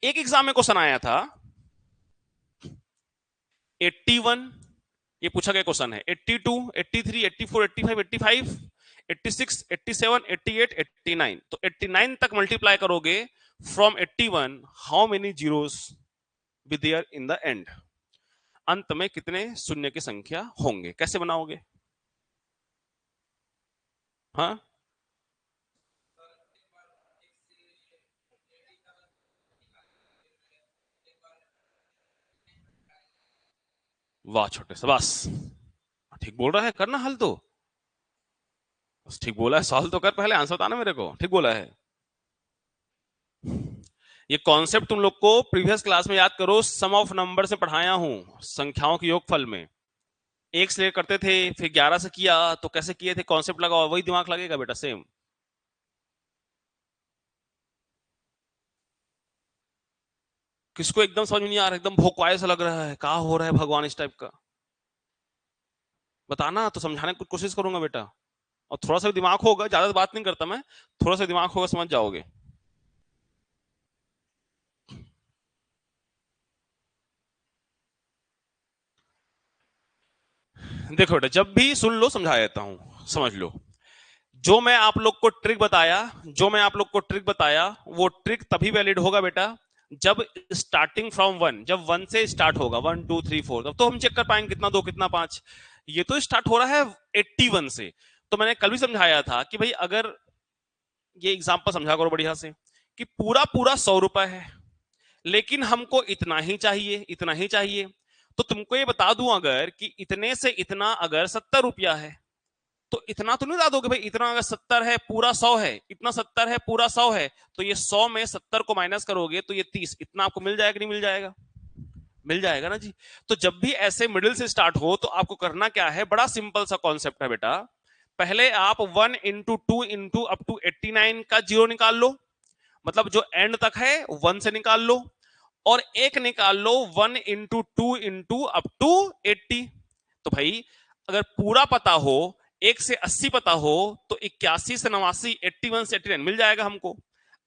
एक एग्जाम में क्वेश्चन आया था 81, ये पूछा गया क्वेश्चन है 82 83 84 85 85 86 87 88 89, तो 89 तक मल्टीप्लाई करोगे from 81, how many zeros be there in the end? अंत में कितने शून्य की संख्या होंगे, कैसे बनाओगे? हाँ, वाह छोटे से, बस ठीक बोल रहा है, करना हल तो, बस ठीक बोला है, सॉल्व तो कर, पहले आंसर बताना मेरे को, ठीक बोला है। ये कॉन्सेप्ट तुम लोग को प्रीवियस क्लास में याद करो, सम ऑफ नंबर से पढ़ाया हूं, संख्याओं के योगफल में एक से करते थे, फिर 11 से किया तो कैसे किए थे, कॉन्सेप्ट लगाओ, वही दिमाग लगेगा बेटा सेम। किसको एकदम समझ में नहीं आ रहा, एकदम भोकवाए सा लग रहा है, कहा हो रहा है भगवान इस टाइप का, बताना तो समझाने की कोशिश करूंगा बेटा। और थोड़ा सा दिमाग होगा, ज्यादा बात नहीं करता मैं, थोड़ा सा दिमाग होगा समझ जाओगे। देखो बेटा, जब भी सुन लो समझा देता हूं, समझ लो। जो मैं आप लोग को ट्रिक बताया, वो ट्रिक तभी वैलिड होगा बेटा जब स्टार्टिंग फ्रॉम वन, जब वन से स्टार्ट होगा, 1 2 3 4, तब तो हम चेक कर पाएंगे कितना 2 कितना 5। ये तो स्टार्ट हो रहा है 81 से। तो मैंने कल भी समझाया था कि भाई अगर ये एग्जांपल समझा करो बढ़िया से, कि पूरा पूरा 100 रुपए है, लेकिन हमको इतना ही चाहिए, इतना ही चाहिए। तो तुमको ये बता दूं अगर कि इतने से इतना अगर 70 रुपया है, तो इतना तो नहीं बता दोगे भाई, इतना अगर 70 है पूरा 100 है, इतना 70 है पूरा 100 है, तो ये 100 में 70 को माइनस करोगे तो ये 30, इतना आपको मिल जाएगा नहीं मिल जाएगा? मिल जाएगा ना जी। तो जब भी ऐसे मिडिल से स्टार्ट हो तो आपको करना क्या है, बड़ा सिंपल सा कॉन्सेप्ट है बेटा। पहले आप 1 इंटू 2 इंटू अप टू 89 का जीरो निकाल लो, मतलब जो एंड तक है 1 से निकाल लो, और एक निकाल लो 1 इंटू 2 इंटू अप टू 80। तो भाई अगर पूरा पता हो, 1 से 80 पता हो, तो 81 से 89, 81 से 89 मिल जाएगा हमको।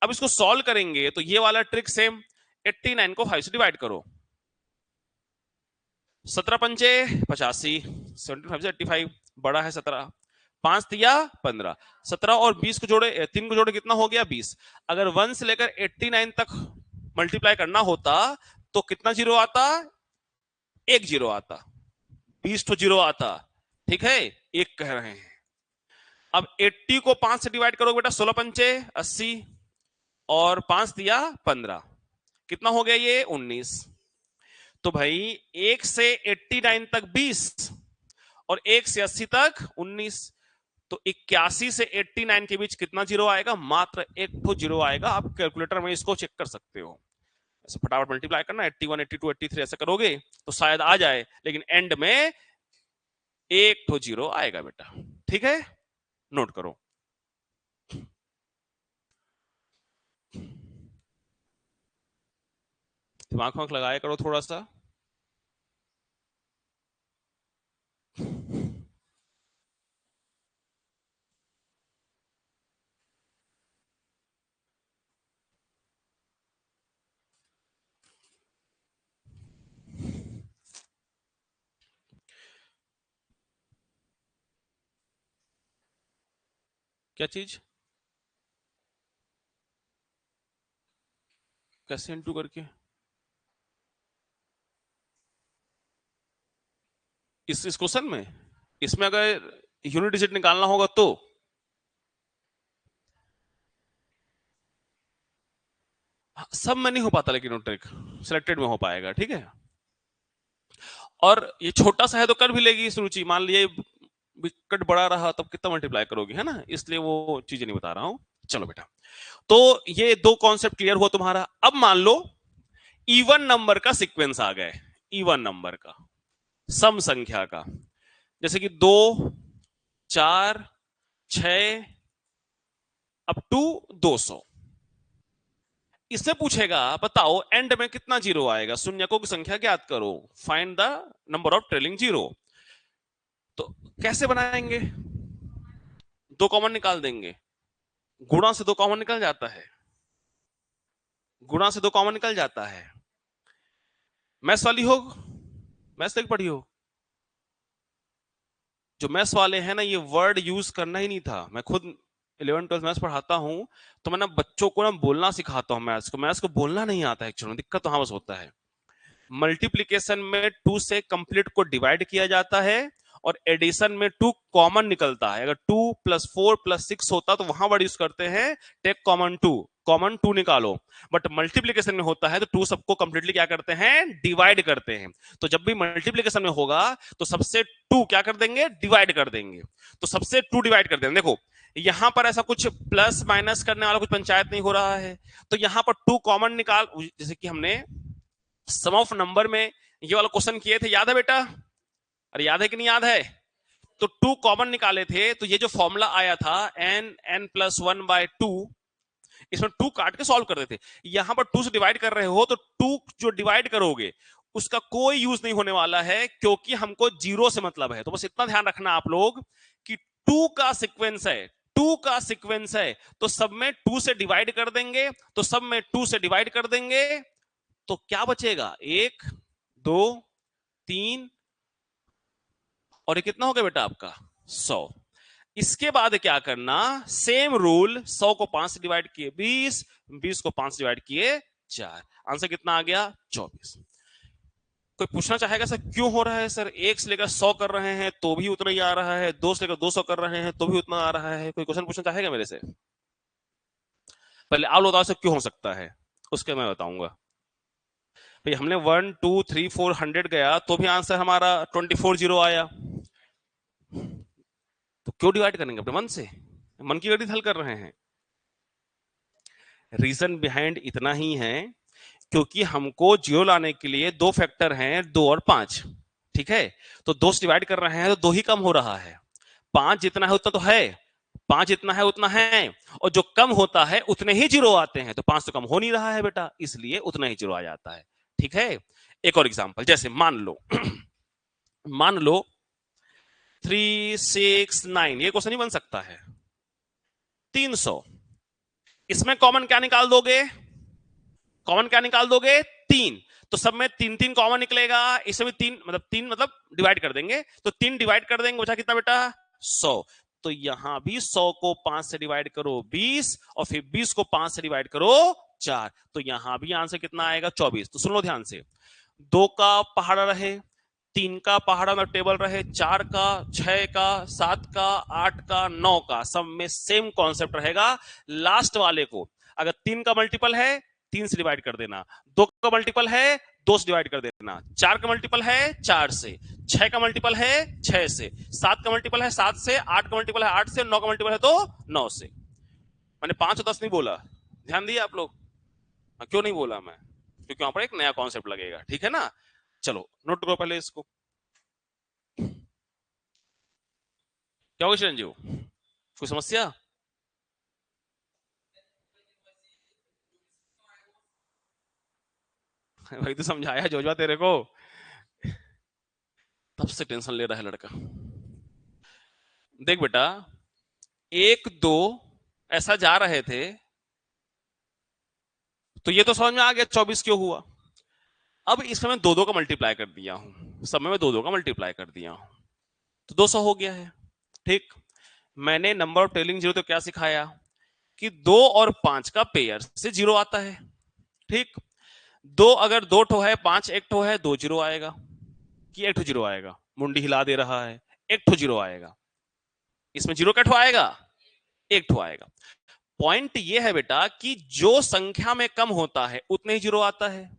अब इसको सॉल्व करेंगे तो ये वाला ट्रिक सेम, 89 को 5 से डिवाइड करो, 17 पंचे 85, 75 से 85, बड़ा है 17, 5 दिया 15, 17 और 20 को जोड़े, 3 को जोड़े कितना हो गया 20। अगर 1 से लेकर 89 तक मल्टीप्लाई करना होता तो कितना जीरो आता, एक जीरो आता, 20 तो जीरो आता, ठीक है, एक कह रहे हैं। अब 80 को 5 से डिवाइड करोगे बेटा, 16 पंचे 80 और 5 दिया 15, कितना हो गया ये 19। तो भाई 1 से 89 तक 20 और 1 से 80 तक 19, तो 81 से 89 के बीच कितना जीरो आएगा, मात्र एक तो जीरो आएगा। आप कैलकुलेटर में इसको चेक कर सकते हो, ऐसे फटाफट मल्टीप्लाई करना, 81 82 83 ऐसा करोगे तो शायद आ जाए, लेकिन एंड में एक तो जीरो आएगा बेटा, ठीक है, नोट करो। दिमाग वाक लगाया करो थोड़ा सा। क्या चीज, कैसे इंटू करके, इस क्वेश्चन में, इसमें अगर यूनिट डिजिट निकालना होगा तो सब में नहीं हो पाता, लेकिन ट्रिक सिलेक्टेड में हो पाएगा, ठीक है। और ये छोटा सा है तो कर भी लेगी इस रुचि, मान लिए विकट बड़ा रहा तब कितना मल्टीप्लाई करोगे, है ना, इसलिए वो चीजें नहीं बता रहा हूं। चलो बेटा, तो ये दो कॉन्सेप्ट क्लियर हुआ तुम्हारा। अब मान लो इवन नंबर का सीक्वेंस आ गए, इवन नंबर का, सम संख्या का, जैसे कि 2 4 6 अप टू 200। इससे पूछेगा बताओ एंड में कितना जीरो आएगा, शून्यकों की संख्या ज्ञात करो, find the number of trailing zero. तो कैसे बनाएंगे, दो कॉमन निकाल देंगे, गुणा से दो कॉमन निकल जाता है, गुणा से दो कॉमन निकल जाता है। मैथ्स वाली हो, मैथ्स तक पढ़ी हो, जो मैथ्स वाले हैं ना, ये वर्ड यूज करना ही नहीं था। मैं खुद 11 12 मैथ्स पढ़ाता हूं, तो मैं ना बच्चों को ना बोलना सिखाता हूं, मैथ्स को बोलना नहीं आता है एक्चुअली, दिक्कत तो हाँ बस होता है। मल्टीप्लीकेशन में 2 से कंप्लीट को डिवाइड किया जाता है, और एडिशन में 2 कॉमन निकलता है। अगर 2 + 4 + 6 होता तो वहां वर्ड यूज करते हैं टेक कॉमन 2, कॉमन 2 निकालो। बट मल्टीप्लीकेशन में होता है तो 2 सबको कंप्लीटली क्या करते हैं, डिवाइड करते हैं। तो जब भी मल्टीप्लीकेशन में होगा तो सबसे 2 क्या कर देंगे, डिवाइड कर देंगे। तो सबसे 2 डिवाइड कर देंगे। देखो यहां पर ऐसा कुछ प्लस माइनस करने वाला कुछ पंचायत नहीं हो रहा है, तो यहां पर टू कॉमन निकाल, जैसे कि हमने सम ऑफ नंबर में ये वाला क्वेश्चन किए थे, याद है बेटा? अरे याद है कि नहीं याद है? तो टू कॉमन निकाले थे, तो ये जो फॉर्मूला आया था n+1/2, इसमें टू काट के सॉल्व कर देते। यहां पर टू से डिवाइड कर रहे हो तो टू जो डिवाइड करोगे उसका कोई यूज नहीं होने वाला है, क्योंकि हमको जीरो से मतलब है। तो बस इतना ध्यान रखना आप लोग कि टू का सीक्वेंस है, टू का सीक्वेंस है, तो सब में टू से डिवाइड कर देंगे, तो सब में टू से डिवाइड कर देंगे, तो क्या बचेगा? 1 2 3, और ये कितना हो गया बेटा आपका? 100। इसके बाद क्या करना? सेम रूल, 100 को 5 से डिवाइड किए 20, 20 को 5 से डिवाइड किए 4, आंसर कितना आ गया? 24। कोई पूछना चाहेगा सर क्यों हो रहा है? सर 1 से लेकर 100 कर रहे हैं तो भी उतना ही आ रहा है, 2 से लेकर 200 कर रहे हैं तो भी उतना आ रहा है। कोई क्वेश्चन पूछना चाहेगा मेरे से? पहले आप बताओ सर क्यों हो सकता है, उसके मैं बताऊंगा। भाई हमने 1 2 3 4 100 गया तो भी आंसर हमारा 24 0 आया, तो क्यों डिवाइड करेंगे अपने मन से? मन की गणित हल कर रहे हैं। रीजन बिहाइंड इतना ही है, क्योंकि हमको जीरो लाने के लिए दो फैक्टर हैं, 2 और 5, ठीक है? तो 2 से डिवाइड कर रहे हैं तो 2 ही कम हो रहा है, 5 जितना है उतना तो है, 5 जितना है उतना है, और जो कम होता है उतने ही जीरो आते हैं, तो 5 तो कम हो नहीं रहा है बेटा, इसलिए उतना ही जीरो आ जाता है, ठीक है? एक और एग्जांपल, जैसे मान लो मान लो 3 6 9, ये क्वेश्चन नहीं बन सकता है। 300, इसमें कॉमन क्या निकाल दोगे? कॉमन क्या निकाल दोगे? 3, तो सब में 3 3 कॉमन निकलेगा, इसमें भी 3 मतलब डिवाइड कर देंगे, तो 3 डिवाइड कर देंगे, बचा कितना बेटा? 100। तो यहां भी 100 को 5 से डिवाइड करो 20, और फिर 20 को 5 से डिवाइड करो 4, तो यहां भी आंसर कितना आएगा? 24। तो सुन लो ध्यान से, 2 का पहाड़ा रहे, 3 का पहाड़ा में टेबल रहे, 4 का, 6 का, 7 का, 8 का, 9 का, सब में सेम कॉन्सेप्ट रहेगा। लास्ट वाले को अगर 3 का मल्टीपल है 3 से डिवाइड कर देना, 2 का मल्टीपल है 2 से डिवाइड कर देना, 4 का मल्टीपल है 4 से, 6 का मल्टीपल है 6 से, 7 का मल्टीपल है 7 से, 8 का मल्टीपल है 8 से, 9 का मल्टीपल है तो 9 से। मैंने 5 और 10 नहीं बोला, ध्यान दिया आप लोग? क्यों नहीं बोला मैं? क्योंकि वहां पर एक नया कॉन्सेप्ट लगेगा, ठीक है ना? चलो नोट करो पहले इसको। क्या होगा चिरंजीव, कोई समस्या? भाई तो समझाया जोजवा तेरे को, तब से टेंशन ले रहा है लड़का। देख बेटा, 1 2 ऐसा जा रहे थे, तो ये तो समझ में आ गया 24 क्यों हुआ। अब इसमें मैं 2 2 का मल्टीप्लाई कर दिया हूं, सब में 2 2 का मल्टीप्लाई कर दिया हूं, तो 200 हो गया है, ठीक? मैंने नंबर ऑफ टेलिंग जीरो तो क्या सिखाया कि 2 और 5 का पेयर से जीरो आता है, ठीक? 2 अगर 2 ठो है, 5 एक ठो है, 2 जीरो आएगा कि एक ठो जीरो आएगा? मुंडी हिला दे रहा है, एक ठो जीरो आएगा। इसमें जीरो का ठो आएगा? एक ठो आएगा। पॉइंट ये है बेटा कि जो संख्या में कम होता है उतने ही जीरो आता है।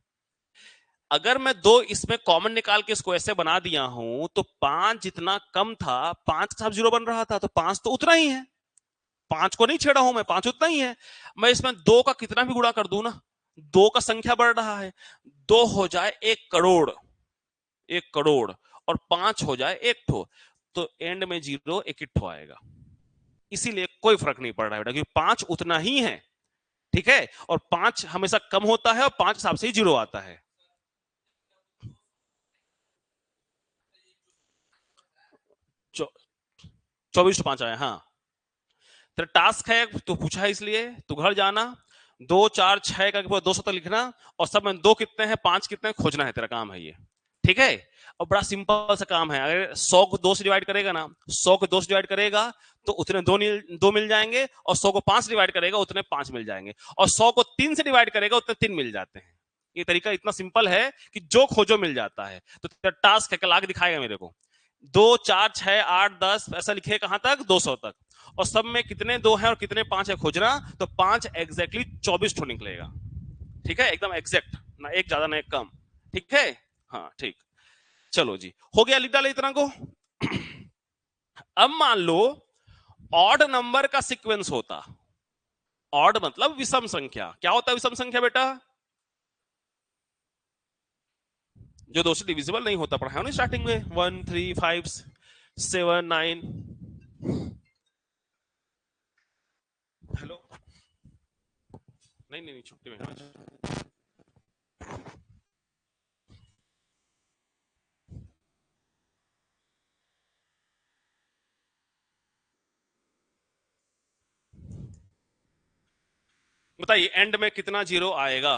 अगर मैं 2 इसमें कॉमन निकाल के इसको ऐसे बना दिया हूं, तो 5 जितना कम था 5 के साथ जीरो बन रहा था, तो 5 तो उतना ही है, 5 को नहीं छेड़ा हूं मैं, 5 उतना ही है। मैं इसमें 2 का कितना भी गुणा कर दूं ना, 2 का संख्या बढ़ रहा है, 2 हो जाए 1 करोड़, 1 करोड़, और 5 हो जाए एक ठो, तो एंड में जीरो एक ठो आएगा। इसीलिए कोई फर्क नहीं पड़ रहा है बेटा, क्योंकि 5 उतना ही है, ठीक है? और 5 हमेशा कम होता है, और 5 हिसाब से ही जीरो आता है। 24 5 आया, हाँ। तेरा टास्क है, तो पूछा है इसलिए, तू घर जाना 2 4 6 का 200 तक लिखना, और सब में 2 कितने हैं 5 कितने हैं खोजना है, तेरा काम है ये, ठीक है? और बड़ा सिंपल सा काम है, अगर 100 को 2 से डिवाइड करेगा ना, 100 को 2 से डिवाइड करेगा तो उतने 2 मिल जाएंगे, और 100 को 5 से डिवाइड करेगा उतने 5 मिल जाएंगे, और 100 को 3 से डिवाइड करेगा उतने 3 मिल जाते हैं। ये तरीका इतना सिंपल है कि जो खोजो मिल जाता है। तो तेरा टास्क है, कल आके दिखाएगा मेरे को, 2 4 6 8 10 ऐसा लिखे कहां तक? 200 तक, और सब में कितने 2 हैं और कितने 5 है खोजना, तो 5 एग्जैक्टली 24 ठो निकलेगा, ठीक है? एकदम एग्जैक्ट, ना एक ज्यादा ना एक कम, ठीक है? हाँ ठीक। चलो जी, हो गया, लिख डाले इतना को। अब मान लो ऑड नंबर का सीक्वेंस होता, ऑड मतलब विषम संख्या। क्या होता है विषम संख्या बेटा? जो 2 से डिविजिबल नहीं होता, पढ़ा है ना स्टार्टिंग में, 1 3 5 7 9। हेलो, नहीं नहीं नहीं, छुट्टी में है आज। बताइए एंड में कितना जीरो आएगा?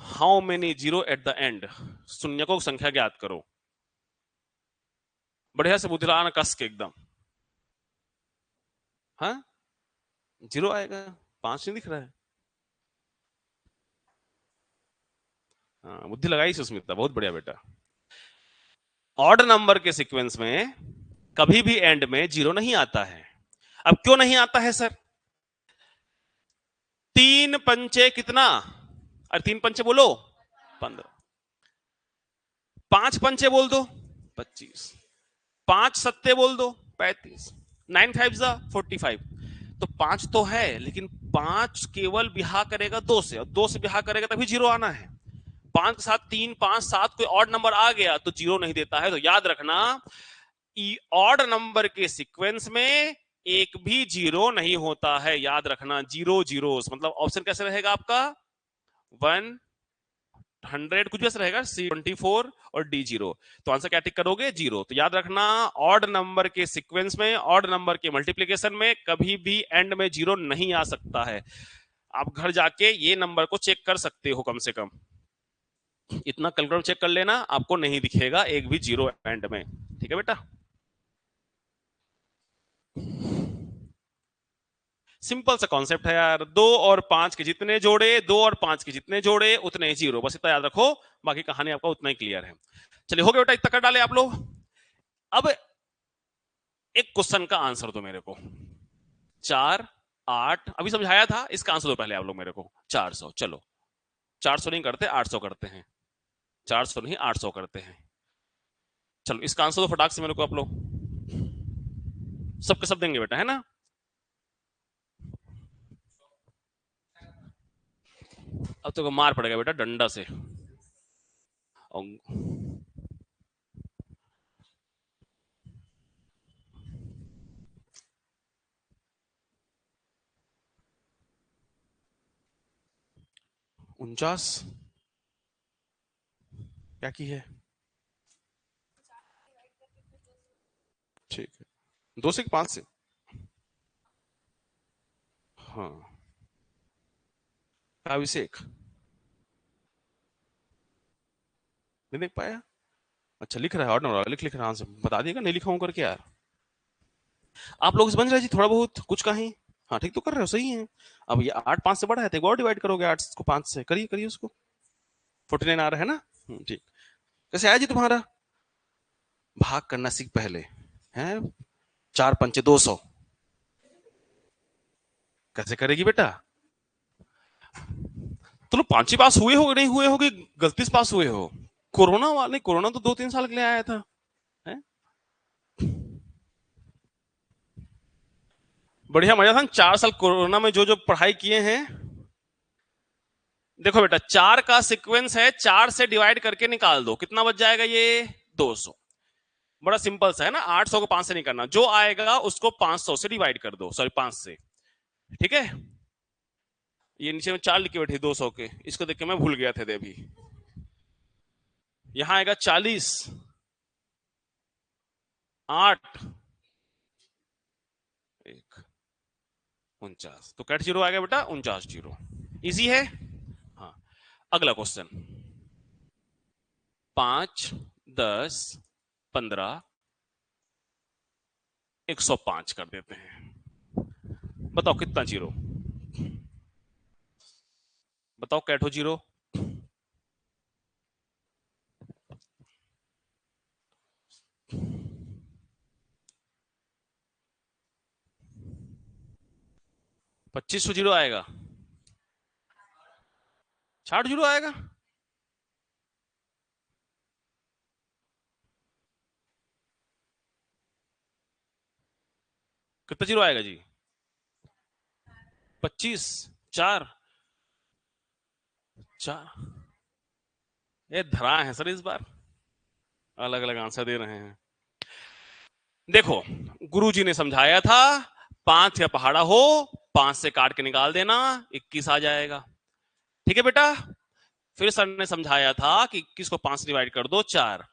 How many zero at the end? शून्यकों की संख्या ज्ञात करो। बढ़िया से बुद्धि लगाना कस के एकदम। हाँ, जीरो आएगा, 5 नहीं दिख रहा है। हाँ, बुद्धि लगाई सुस्मिता, बहुत बढ़िया बेटा। ऑड नंबर के सीक्वेंस में कभी भी एंड में जीरो नहीं आता है। अब क्यों नहीं आता है सर? 3 पंचे कितना? अरे 3 पंचे बोलो, 15। 5 पंचे बोल दो, 25। 5 सत्ते बोल दो, 35। 9 5 जा 45। तो 5 तो है, लेकिन 5 केवल बिहा करेगा 2 से, और 2 से बिहा करेगा तभी जीरो आना है। 5 के साथ 3 5 7 कोई ऑड नंबर आ गया तो जीरो नहीं देता है। तो याद रखना, ऑड नंबर के सीक्वेंस में एक भी जीरो नहीं होता है। याद रखना, जीरो जीरो मतलब ऑप्शन कैसे रहेगा आपका? 100 कुछ भी ऐसा रहेगा, C24 और D0। तो आंसर क्या टिक करोगे? जीरो। तो याद रखना, ऑड नंबर के सीक्वेंस में, ऑड नंबर के मल्टीप्लीकेशन में कभी भी एंड में जीरो नहीं आ सकता है। आप घर जाके ये नंबर को चेक कर सकते हो, कम से कम इतना कैलकुलेटर चेक कर लेना, आपको नहीं दिखेगा एक भी जीरो एंड में। ठीक है बेटा, सिंपल सा कॉन्सेप्ट है यार। 2 और 5 के जितने जोड़े, 2 और 5 के जितने जोड़े उतने जीरो, बस इतना याद रखो, बाकी कहानी आपका उतना ही क्लियर है। चलिए हो गया बेटा, इतना कर डाले आप लोग। अब एक क्वेश्चन का आंसर दो मेरे को। 4 8 अभी समझाया था, इसका आंसर दो पहले आप लोग मेरे को। 400, चलो 400 नहीं करते, 800 करते हैं। 400 नहीं, 800 करते हैं। चलो इसका आंसर दो फटाक से मेरे को आप लोग। सबके सब देंगे बेटा, है ना? अब तो मार पड़ेगा बेटा डंडा से। 49 क्या की है? ठीक है, 2 से 5 से। हाँ, अभिषेक नहीं देख पाया? अच्छा लिख रहा है, और लिख लिख रहा आंसर बता दिएगा, नहीं लिखा हूं करके यार। आप लोग से बन रहा है जी थोड़ा बहुत कुछ का ही। हाँ ठीक तो कर रहे हो, सही है। अब ये 8 5 से बड़ा है, तो एक और डिवाइड करोगे 8 को 5 से, करिए करिए उसको। 49 आ रहा है ना? ठीक। कैसे आया जी तुम्हारा? भाग करना सीख पहले, हैं? 4 पंचे 200 कैसे करेगी बेटा? तो लोग 5 ही पास हुए हो, नहीं हुए हो कि गलती से पास हुए हो? कोरोना वाले, कोरोना तो 2 3 साल के लिए आया था, है? बढ़िया मजा था 4 साल कोरोना में जो जो पढ़ाई किए हैं। देखो बेटा, 4 का सीक्वेंस है, 4 से डिवाइड करके निकाल दो, कितना बच जाएगा ये? 200। बड़ा सिंपल सा है ना, 800 को 5 से नहीं करना, जो आएगा उसको 500 से डिवाइड कर दो, सॉरी 5 से। ठीक है, ये नीचे में 4 लिखे बैठे 200 के, इसको देख के मैं भूल गया थे अभी। यहां आएगा 40, 8 1 49, तो कैट जीरो आएगा बेटा 49 जीरो। इजी है। हाँ, अगला क्वेश्चन। 5 10 15 105 कर देते हैं। बताओ कितना जीरो? बताओ कैटो जीरो। 2500 जीरो आएगा, 60 जीरो आएगा। कितना जीरो आएगा जी? 25 4 4 ये धरा है सर, इस बार अलग अलग आंसर दे रहे हैं। देखो गुरुजी ने समझाया था 5 या पहाड़ा हो 5 से काट के निकाल देना 21 आ जाएगा। ठीक है बेटा। फिर सर ने समझाया था कि 21 को 5 से डिवाइड कर दो 4।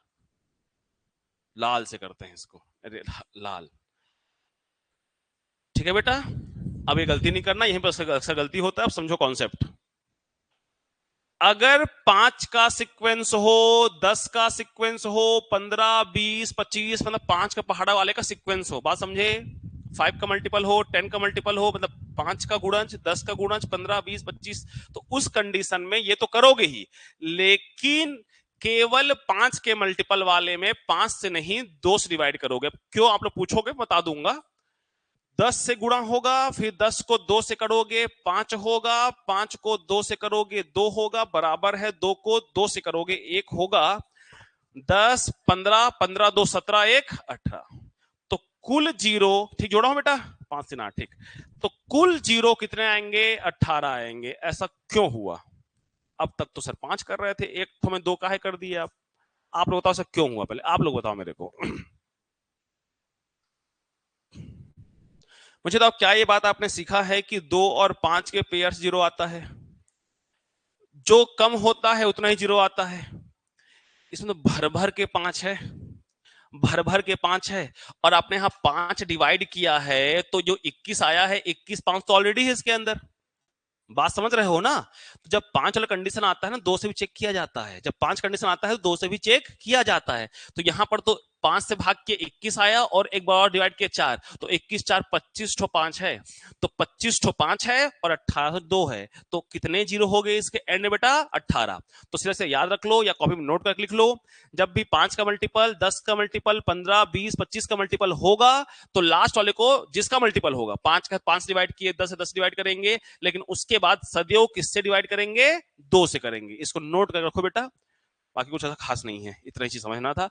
लाल से करते हैं इसको, अरे लाल। ठीक है बेटा। अब ये गलती नहीं करना, यहीं पर अक्सर गलती होता है। अब समझो कॉन्सेप्ट। अगर 5 का सीक्वेंस हो, 10 का सीक्वेंस हो, 15 20 25 मतलब 5 का पहाड़ा वाले का सीक्वेंस हो, बात समझे। 5 का मल्टीपल हो, 10 का मल्टीपल हो, मतलब 5 का गुणज, 10 का गुणज, 15 20 25, तो उस कंडीशन में ये तो करोगे ही, लेकिन केवल 5 के मल्टीपल वाले में 5 से नहीं 2 से डिवाइड करोगे। क्यों आप लोग पूछोगे, बता दूंगा। 10 से गुणा होगा, फिर 10 को 2 से करोगे 5 होगा, 5 को 2 से करोगे 2 होगा, बराबर है 2 को 2 से करोगे 1 होगा। 10 15 15 2 17 1 18, तो कुल जीरो, ठीक जोड़ा हो बेटा, 5 से 8, ठीक। तो कुल जीरो कितने आएंगे, 18 आएंगे। ऐसा क्यों हुआ? अब तक तो सर 5 कर रहे थे, एक तो में 2 काहे कर दिए आप लोग बताओ सर क्यों हुआ, पहले आप लोग बताओ मेरे को। मुझे तो क्या ये बात आपने सीखा है कि 2 और 5 के पेयर्स जीरो आता है, जो कम होता है उतना ही जीरो आता है। इसमें तो भर भर के 5 है, भर भर के 5 है, और आपने यहां 5 डिवाइड किया है तो जो 21 आया है, 21 5 तो ऑलरेडी है इसके अंदर। बात समझ रहे हो ना। तो जब 5 वाला कंडीशन आता है ना, 2 से भी चेक किया जाता है। जब 5 कंडीशन आता है तो 2 से भी चेक किया जाता है। तो यहां पर तो 5 से भाग के 21 आया और एक बार और डिवाइड किया 4, तो 21 4 25 ठो 5 है, तो 25 ठो 5 है और 18 2 है, तो कितने जीरो हो गए इसके एंड में बेटा, 18। तो सिर्फ से याद रख लो या कॉपी में नोट करके लिख लो, जब भी 5 का मल्टीपल, 10 का मल्टीपल, 15 20 25 का मल्टीपल होगा, तो लास्ट वाले को जिसका मल्टीपल होगा, 5 का 5 डिवाइड किए, 10 से 10 डिवाइड करेंगे, लेकिन उसके बाद सदैव किससे डिवाइड करेंगे, 2 से करेंगे। इसको नोट कर रखो बेटा, बाकी कुछ ऐसा खास नहीं है, इतना ही चीज समझना था।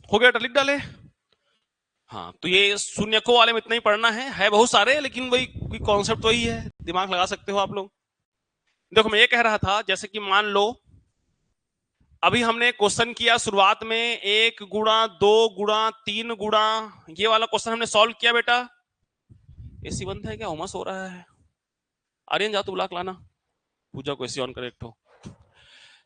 हो गया, लिख डाले। हाँ, तो ये शून्यकों वाले में इतना ही पढ़ना है बहुत सारे, लेकिन वही कॉन्सेप्ट वही है, दिमाग लगा सकते हो आप लोग। देखो मैं ये कह रहा था, जैसे कि मान लो अभी हमने क्वेश्चन किया शुरुआत में 1 गुणा 2 गुणा 3 गुणा, ये वाला क्वेश्चन हमने सॉल्व किया बेटा। एसी बंद है क्या, उमस हो रहा है? आर्यन जा तू ब्लॉक लाना, पूजा को एसी ऑन करे एक ठो।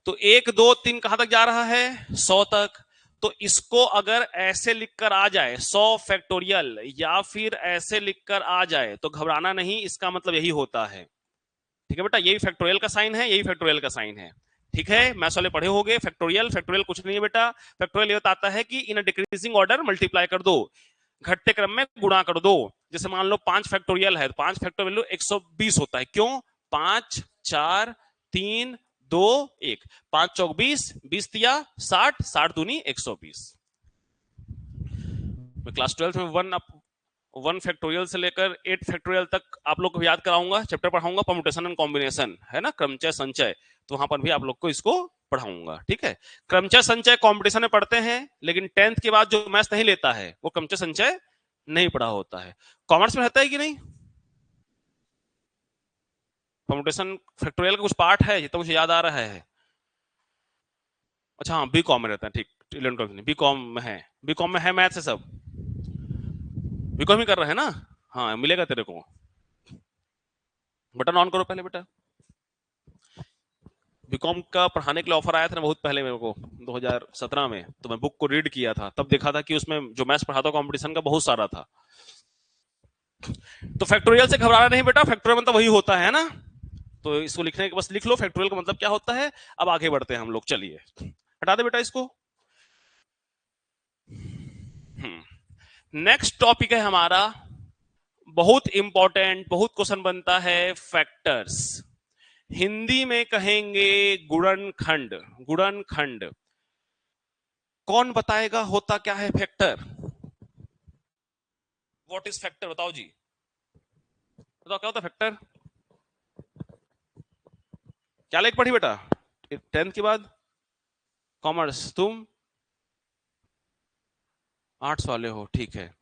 तो 1 2 3 कहां तक जा रहा है, 100 तक। तो इसको अगर ऐसे लिखकर आ जाए 100 फैक्टोरियल, या फिर ऐसे लिखकर आ जाए, तो घबराना नहीं, इसका मतलब यही होता है। ठीक है बेटा, यही फैक्टोरियल का साइन है, यही फैक्टोरियल का साइन है। ठीक है, मैथ्स वाले पढ़े होंगे फैक्टोरियल। फैक्टोरियल कुछ नहीं है बेटा, फैक्टोरियल ये बताता है कि इन डिक्रीजिंग ऑर्डर मल्टीप्लाई कर दो, घटते क्रम में गुणा कर दो। जैसे मान लो 5 फैक्टोरियल है, तो 5 फैक्टोरियल 120 होता है। क्यों? 5 4 3 2 1, 5 चौक 20, 20 तिया 60, 60 दूनी 120। मैं क्लास 12 में 1 फैक्टोरियल से लेकर 8 फैक्टोरियल तक आप लोग को याद कराऊंगा, चैप्टर पढ़ाऊंगा परम्यूटेशन एंड कॉम्बिनेशन, है ना, क्रमचय संचय, तो वहां पर भी आप लोग को इसको पढ़ाऊंगा। ठीक है, क्रमचय संचय कॉम्पिटिशन में पढ़ते हैं, लेकिन 10th के बाद जो मैथ्स नहीं लेता है वो क्रमचय संचय नहीं पढ़ा होता है। कॉमर्स में रहता है कि नहीं परम्यूटेशन फैक्टोरियल का कुछ पार्ट है, ये तो मुझे याद आ रहा है। अच्छा हाँ, बी कॉम में रहता है, ठीक, 11 12 बी कॉम में है, बी कॉम में है मैथ से सब, बी कॉम ही कर रहे हैं ना। हाँ मिलेगा तेरे को, बटन ऑन करो पहले बेटा। बीकॉम का पढ़ाने के लिए ऑफर आया था ना बहुत पहले मेरे को 2017 में, तो मैं बुक को रीड किया था, तब देखा था कि उसमें जो मैथ्स पढ़ाता कंपटीशन का बहुत सारा था। तो फैक्टोरियल से घबराना नहीं बेटा, फैक्टोरियल मतलब वही होता है ना। तो इसको लिखने के बस लिख लो फैक्टोरियल का मतलब क्या होता है। अब आगे बढ़ते हैं हम लोग, चलिए हटा दे बेटा इसको। नेक्स्ट टॉपिक है हमारा, बहुत इंपॉर्टेंट, बहुत क्वेश्चन बनता है, फैक्टर्स। हिंदी में कहेंगे गुणनखंड। गुणनखंड कौन बताएगा होता क्या है फैक्टर? What is factor? बताओ जी, बताओ क्या होता है फैक्टर? क्या लेके पढ़ी बेटा 10th के बाद? कॉमर्स। तुम आर्ट्स वाले हो, ठीक है।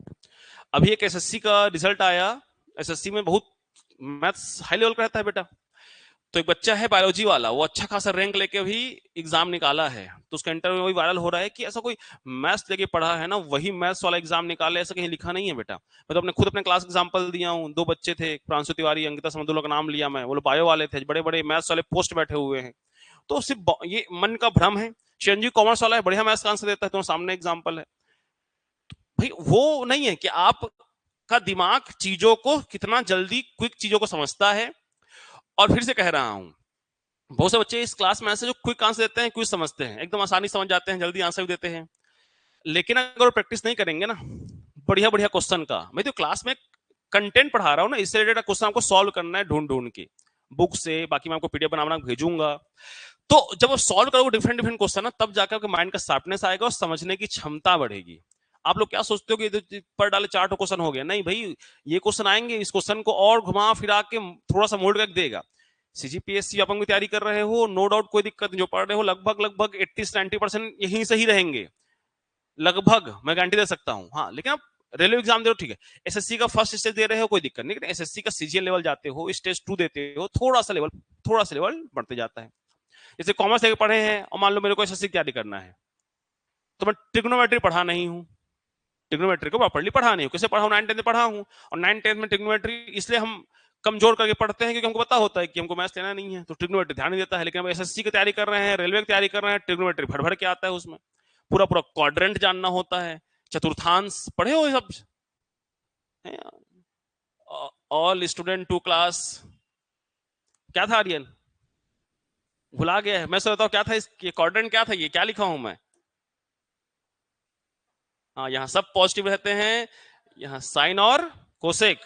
अभी एक एसएससी का रिजल्ट आया। एसएससी में बहुत मैथ्स हाई लेवल का रहता है बेटा। तो एक बच्चा है बायोलॉजी वाला, वो अच्छा खासा रैंक लेके भी एग्जाम निकाला है। तो उसका इंटरव्यू वही वायरल हो रहा है कि ऐसा कोई मैथ्स लेके पढ़ा है ना, वही मैथ्स वाला एग्जाम निकाले, ऐसा कहीं लिखा नहीं है बेटा। मैं तो अपने खुद अपने क्लास एग्जांपल दिया हूँ। 2 बच्चे थे, प्रांशु तिवारी, अंकिता समदुल्ला का नाम लिया मैं, वो लोग बायो वाले थे, बड़े बड़े मैथ्स वाले पोस्ट बैठे हुए हैं। तो सिर्फ ये मन का भ्रम है। चिरंजीव कॉमर्स वाला है, बढ़िया मैथ्स का आंसर देता है, तो सामने एग्जाम्पल है भाई। वो नहीं है कि आप का दिमाग चीजों को कितना जल्दी क्विक चीजों को समझता है। और फिर से कह रहा हूं, बहुत से बच्चे इस क्लास में ऐसे जो क्विक आंसर देते हैं, क्विक समझते हैं, एकदम आसानी समझ जाते हैं, जल्दी आंसर भी देते हैं। लेकिन अगर वो प्रैक्टिस नहीं करेंगे ना बढ़िया बढ़िया क्वेश्चन का, मैं तो क्लास में कंटेंट पढ़ा रहा हूं ना, इससे रिलेटेड क्वेश्चन आपको सॉल्व करना है ढूंढ ढूंढ के बुक से, बाकी मैं आपको पीडीएफ बना भेजूंगा। तो जब वो सॉल्व करोगे डिफरेंट डिफरेंट क्वेश्चन ना, तब जाकर आपके माइंड का शार्पनेस आएगा और समझने की क्षमता बढ़ेगी। आप लोग क्या सोचते हो कि पर डाले 4 क्वेश्चन हो गया? नहीं भाई, ये क्वेश्चन आएंगे, इस क्वेश्चन को और घुमा फिरा के थोड़ा सा मोड़ करके देगा। सीजीपीएससी अपन की तैयारी कर रहे हो, नो डाउट, कोई दिक्कत नहीं। जो पढ़ रहे हो लगभग लगभग 80 से 90% यहीं से ही रहेंगे, लगभग मैं गारंटी दे सकता हूं। हाँ, लेकिन आप रेलवे एग्जाम दे रहे हो, ठीक है। एसएससी का फर्स्ट स्टेज दे रहे हो, कोई दिक्कत नहीं। एसएससी का सीजीएल लेवल जाते हो, स्टेज 2 देते हो, थोड़ा सा लेवल बढ़ते जाता है। जैसे कॉमर्स लेके पढ़े हैं और मान लो मेरे को एसएससी की तैयारी करना है, तो मैं ट्रिग्नोमेट्री पढ़ा नहीं हूं, ट्रिग्नोमेट्री को प्रॉपर्ली पढ़ा नहीं हूं। कैसे पढ़ा हूं? 9th 10th में पढ़ा हूं। और 9th 10th में ट्रिग्नोमेट्री इसलिए हम कमजोर करके पढ़ते हैं क्योंकि हमको पता होता है कि हमको मैथ्स लेना नहीं है, तो ट्रिग्नोमेट्री ध्यान नहीं देता है। लेकिन अब एसएससी की तैयारी कर रहे हैं, रेलवे की तैयारी कर रहे हैं, ट्रिग्नोमेट्री भर भर के आता है, उसमें पूरा पूरा क्वाड्रेंट जानना होता है, चतुर्थांश पढ़े हो ये सब? ऑल स्टूडेंट टू क्लास, क्या था आर्यन? भुला गया है। मैं सोचता हूँ क्या था ये क्वाड्रेंट, क्या था ये, क्या लिखा हूं मैं? हाँ, यहाँ सब पॉजिटिव रहते हैं, यहाँ साइन और कोसेक,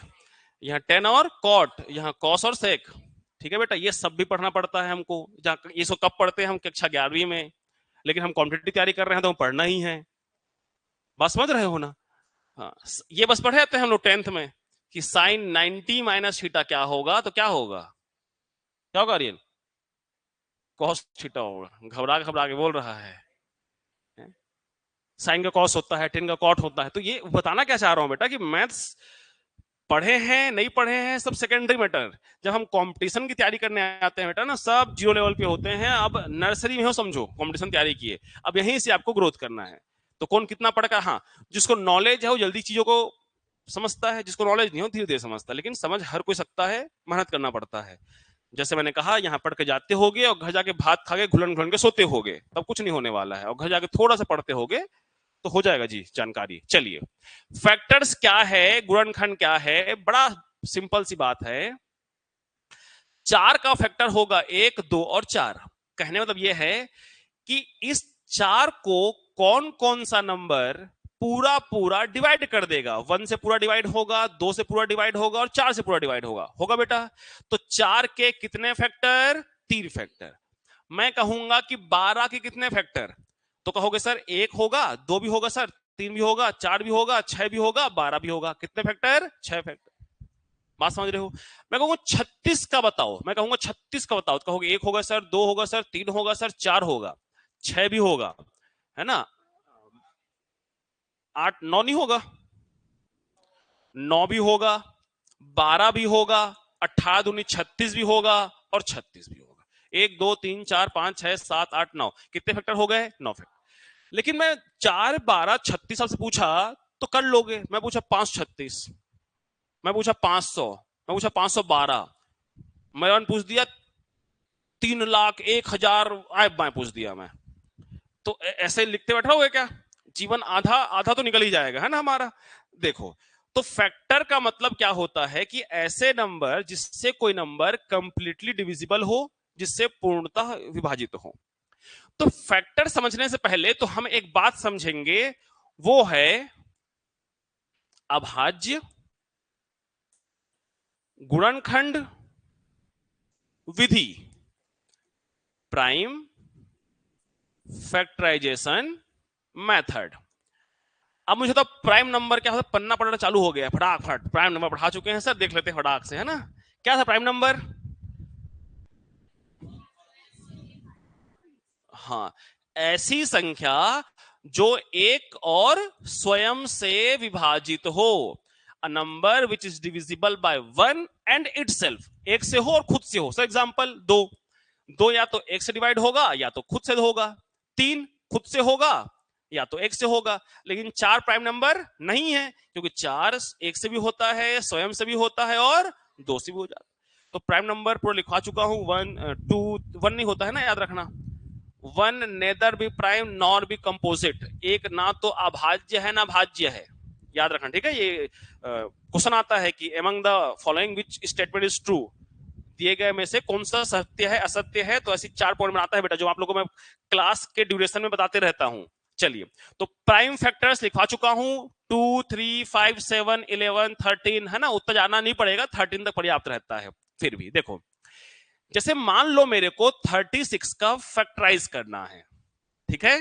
यहाँ टेन और कॉट, यहाँ कॉस और सेक। ठीक है बेटा, ये सब भी पढ़ना पड़ता है हमको। जहाँ ये सब कब पढ़ते हैं हम? कक्षा 11वीं में। लेकिन हम कॉम्पिटिटिव तैयारी कर रहे हैं तो हम पढ़ना ही है। बात समझ रहे हो ना? हाँ, ये बस पढ़े जाते हैं हम लोग 10th में कि साइन 90 माइनस थीटा क्या होगा, तो क्या होगा? क्या होगा आर्यन? कॉस थीटा होगा। घबरा घबरा के बोल रहा है। साइन का कॉस होता है, टेन का कॉट होता है। तो ये बताना क्या चाह रहा हूं बेटा कि मैथ्स पढ़े हैं नहीं पढ़े हैं सब सेकेंडरी मैटर। जब हम कंपटीशन की तैयारी करने आते हैं बेटा ना, सब 0 लेवल पे होते हैं। अब नर्सरी में हो समझो, कंपटीशन तैयारी किए, अब यहीं से आपको ग्रोथ करना है। तो कौन कितना पढ़ का, हाँ, जिसको नॉलेज है वो जल्दी चीजों को समझता है, जिसको नॉलेज नहीं हो धीरे धीरे समझता है। लेकिन समझ हर कोई सकता है, मेहनत करना पड़ता है। जैसे मैंने कहा, यहाँ पढ़ के जाते होगे और घर जाके भात खा के घुलन घुलन के सोते होगे, तब कुछ नहीं होने वाला है। और घर जाके थोड़ा सा पढ़ते होगे तो हो जाएगा जी जानकारी। चलिए, फैक्टर्स क्या है, गुणनखंड क्या है, बड़ा सिंपल सी बात है। 4 का फैक्टर होगा 1, 2 और 4। कहने मतलब यह है कि इस 4 को कौन कौन सा नंबर पूरा पूरा डिवाइड कर देगा। 1 से पूरा डिवाइड होगा, 2 से पूरा डिवाइड होगा और 4 से पूरा डिवाइड होगा बेटा। तो 4 के कितने फैक्टर? 3 फैक्टर। मैं कहूंगा कि 12 के कितने फैक्टर? तो कहोगे सर 1 होगा, 2 भी होगा सर, 3 भी होगा, 4 भी होगा, 6 भी होगा, 12 भी होगा। कितने फैक्टर? 6 फैक्टर। बात समझ रहे हो? मैं कहूंगा 36 का बताओ, मैं कहूंगा 36 का बताओ, तो कहोगे 1 होगा सर, 2 होगा सर, 3 होगा सर, 4 होगा, 6 भी होगा, है ना, 8 9 नहीं होगा, 9 भी होगा, 12 भी होगा, 18 दूनी 36 भी होगा और 36 भी होगा। 1 2 3 4 5 6 7 8 9, कितने फैक्टर हो गए? 9 फैक्टर। लेकिन मैं 4 12 36 आपसे पूछा तो कर लोगे। मैं पूछा 5 36, मैं पूछा 500, मैं पूछा 512, मैं पूछ दिया 3,01,000 आए बाएं पूछ दिया मैं, तो ऐसे लिखते बैठा होगे क्या? जीवन आधा आधा तो निकल ही जाएगा, है ना हमारा। देखो, तो फैक्टर का मतलब क्या होता है कि ऐसे नंबर जिससे कोई नंबर कंप्लीटली डिविजिबल हो, जिससे पूर्णतः विभाजित हो। तो फैक्टर समझने से पहले तो हम एक बात समझेंगे, वो है अभाज्य, गुणनखंड विधि, प्राइम फैक्टराइजेशन मेथड। अब मुझे तो प्राइम नंबर क्या होता है, पन्ना पढ़ना चालू हो गया फटाफट। प्राइम नंबर पढ़ा चुके हैं सर, देख लेते हैं फटाक से, है ना। क्या था प्राइम नंबर? हाँ, ऐसी संख्या जो एक और स्वयं से विभाजित हो। A number which is divisible by one and itself, एक से हो और खुद से हो। फॉर एग्जांपल दो, दो या तो एक से डिवाइड होगा या तो खुद से होगा। तीन खुद से होगा या तो एक से होगा। लेकिन चार प्राइम नंबर नहीं है, क्योंकि चार एक से भी होता है, स्वयं से भी होता है और दो से भी हो जाता है। तो प्राइम नंबर पूरा लिखवा चुका हूं। वन टू, वन नहीं होता है ना, याद रखना। One nether B prime nor be composite, एक ना तो अभाज्य है ना भाज्य है, याद रखना, ठीक है। ये क्वेश्चन आता है कि among the following which statement is true, दिए गए में से कौन सा सत्य है असत्य है। तो ऐसी चार पॉइंट बनाता है बेटा, जो आप लोगों को मैं क्लास के ड्यूरेशन में बताते रहता हूं। चलिए, तो प्राइम फैक्टर्स लिखवा चुका हूं, 2, 3, 5, 7, 11, 13, है ना। उत्तर जाना नहीं पड़ेगा, 13 तक पर्याप्त रहता है। फिर भी देखो, जैसे मान लो मेरे को 36 का फैक्टराइज करना है, ठीक है।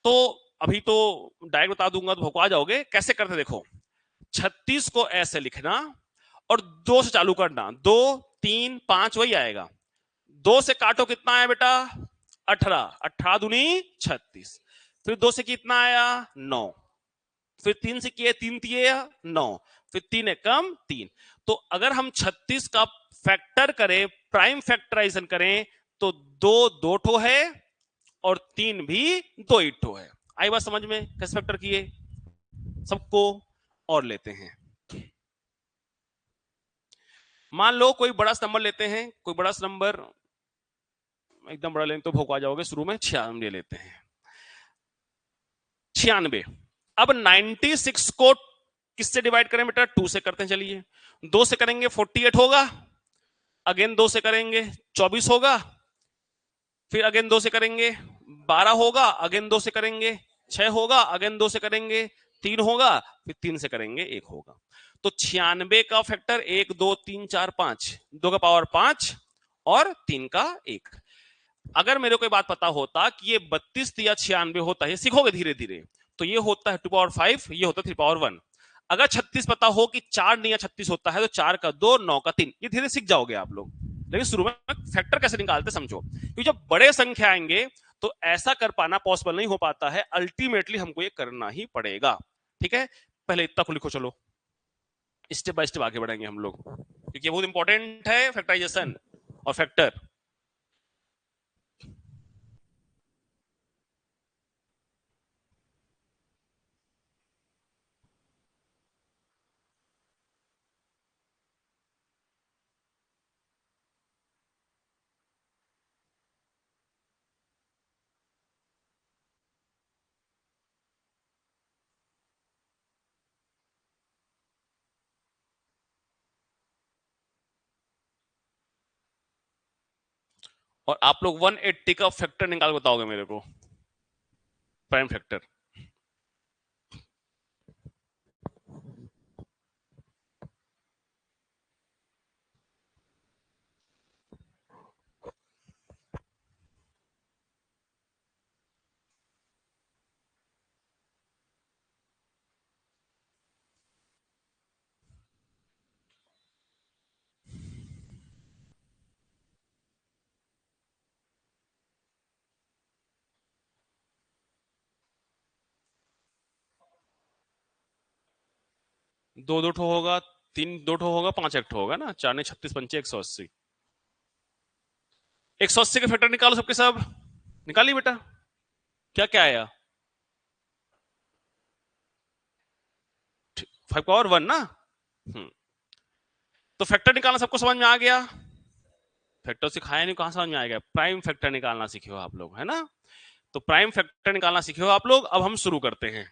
तो अभी तो डायरेक्ट बता दूंगा तो भौंका जाओगे, कैसे करते देखो। 36 को ऐसे लिखना और दो से चालू करना, 2, 3, 5 वही आएगा। दो से काटो, कितना आया बेटा? 18, 18 दूनी 36। फिर दो से कितना आया? 9। फिर तीन से किए, तीन तिये 9, फिर तीन एकम 3। तो अगर हम 36 का फैक्टर करें, प्राइम फैक्टराइजेशन करें, तो दो दो ठो है और तीन भी दो ही ठो है। आई बात समझ में कैसे फैक्टर किए सबको? और लेते हैं, मान लो कोई बड़ा नंबर लेते हैं, कोई बड़ा नंबर एकदम बड़ा लेंगे तो भोग आ जाओगे शुरू में। 96 लेते हैं, 96। अब 96 को किससे डिवाइड करें बेटा? 2 से करते हैं। चलिए, 2 से करेंगे 48 होगा, अगेन 2 से करेंगे 24 होगा, फिर अगेन 2 से करेंगे 12 होगा, अगेन 2 से करेंगे 6 होगा, अगेन 2 से करेंगे 3 होगा, फिर 3 से करेंगे 1 होगा। तो 96 का फैक्टर 1 2 3 4 5, 2 का पावर 5 और 3 का 1। अगर मेरे को बात पता होता कि ये 32 या 96 होता है, सीखोगे धीरे धीरे, तो ये होता है 2 पावर 5, ये होता है 3 पावर 1। अगर 36 पता हो कि 4 नहीं या 36 होता है, तो 4 का 2, 9 का 3, ये धीरे सीख जाओगे आप लोग। लेकिन शुरू में फैक्टर कैसे निकालते समझो, क्योंकि जब बड़े संख्या आएंगे तो ऐसा कर पाना पॉसिबल नहीं हो पाता है, अल्टीमेटली हमको ये करना ही पड़ेगा। ठीक है, पहले इतना को लिखो, चलो स्टेप बाय स्टेप आगे बढ़ेंगे हम लोग, क्योंकि ये बहुत इंपॉर्टेंट है फैक्टराइजेशन और फैक्टर। और आप लोग 180 का फैक्टर निकाल बताओगे मेरे को, प्राइम फैक्टर। दो दो ठो होगा, तीन दो ठो होगा, पांच एक ठो होगा ना, 4 ने 36 पंचे 180। 180 के फैक्टर निकालो सबके सब, निकालिए बेटा। क्या क्या आया? 5 पावर 1 ना। तो फैक्टर निकालना सबको समझ में आ गया? फैक्टर सिखाया नहीं, कहां समझ में आएगा? प्राइम फैक्टर निकालना सीखे हो आप लोग, है ना। तो प्राइम फैक्टर निकालना सीखे हो आप लोग। अब हम शुरू करते हैं।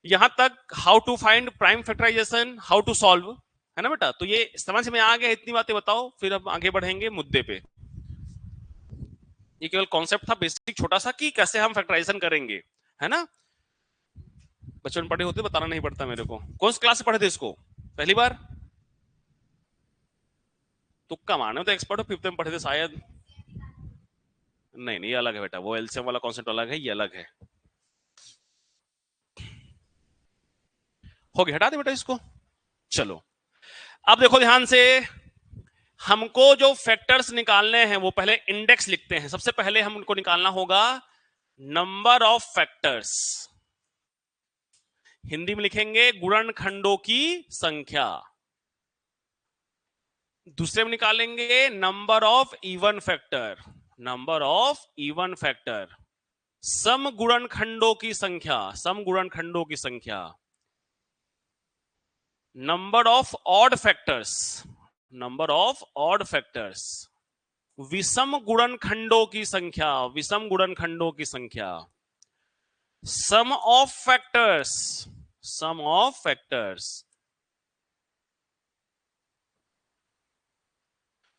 यहां तक how to find prime factorisation, how to solve, है ना बेटा। तो ये समझ में आ गया, इतनी बातें बताओ, फिर अब आगे बढ़ेंगे मुद्दे पे। ये केवल कॉन्सेप्ट था बेसिक छोटा सा कि कैसे हम फैक्टराइजेशन करेंगे, है ना। बचपन पढ़े होते बताना नहीं पड़ता मेरे को। कौन सी क्लास से पढ़े थे इसको, पहली बार? तुक्का मारने में तो एक्सपर्ट हो, फिफ्थ में पढ़े थे शायद। नहीं नहीं, ये अलग है बेटा, वो एलसीएम वाला कॉन्सेप्ट अलग है, ये अलग है। हो गया, हटा दे बेटा इसको। चलो अब देखो ध्यान से, हमको जो फैक्टर्स निकालने हैं वो पहले इंडेक्स लिखते हैं। सबसे पहले हम उनको निकालना होगा नंबर ऑफ फैक्टर्स, हिंदी में लिखेंगे गुणनखंडों की संख्या। दूसरे में निकालेंगे number of even factor, number of even factor. सम गुणनखंडों की संख्या, सम गुणनखंडों की संख्या। Number of odd factors, number of odd factors. विषम गुणनखंडों की संख्या, विषम गुणनखंडों की संख्या। Sum of factors, sum of factors.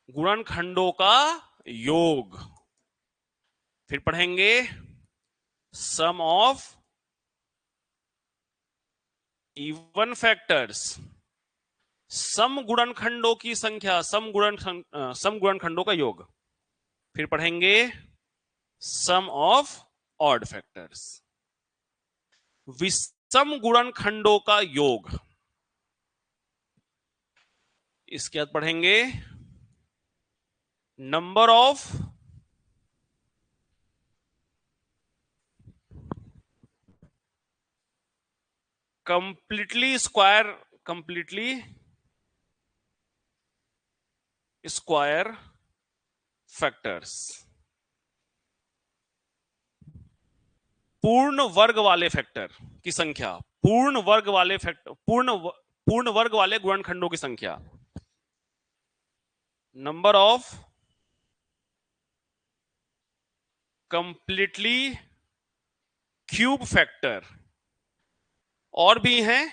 गुणनखंडों का योग। फिर पढ़ेंगे सम ऑफ इवन फैक्टर्स, सम गुणनखंडों की संख्या, सम गुणनखंडों का योग। फिर पढ़ेंगे सम ऑफ ऑड फैक्टर्स, विषम गुणनखंडों का योग। इसके बाद पढ़ेंगे number of completely square, completely square factors. पूर्ण वर्ग वाले फैक्टर की संख्या, पूर्ण वर्ग वाले फैक्टर, पूर्ण वर्ग वाले गुणनखंडों की संख्या। Number of completely cube factor. और भी हैं,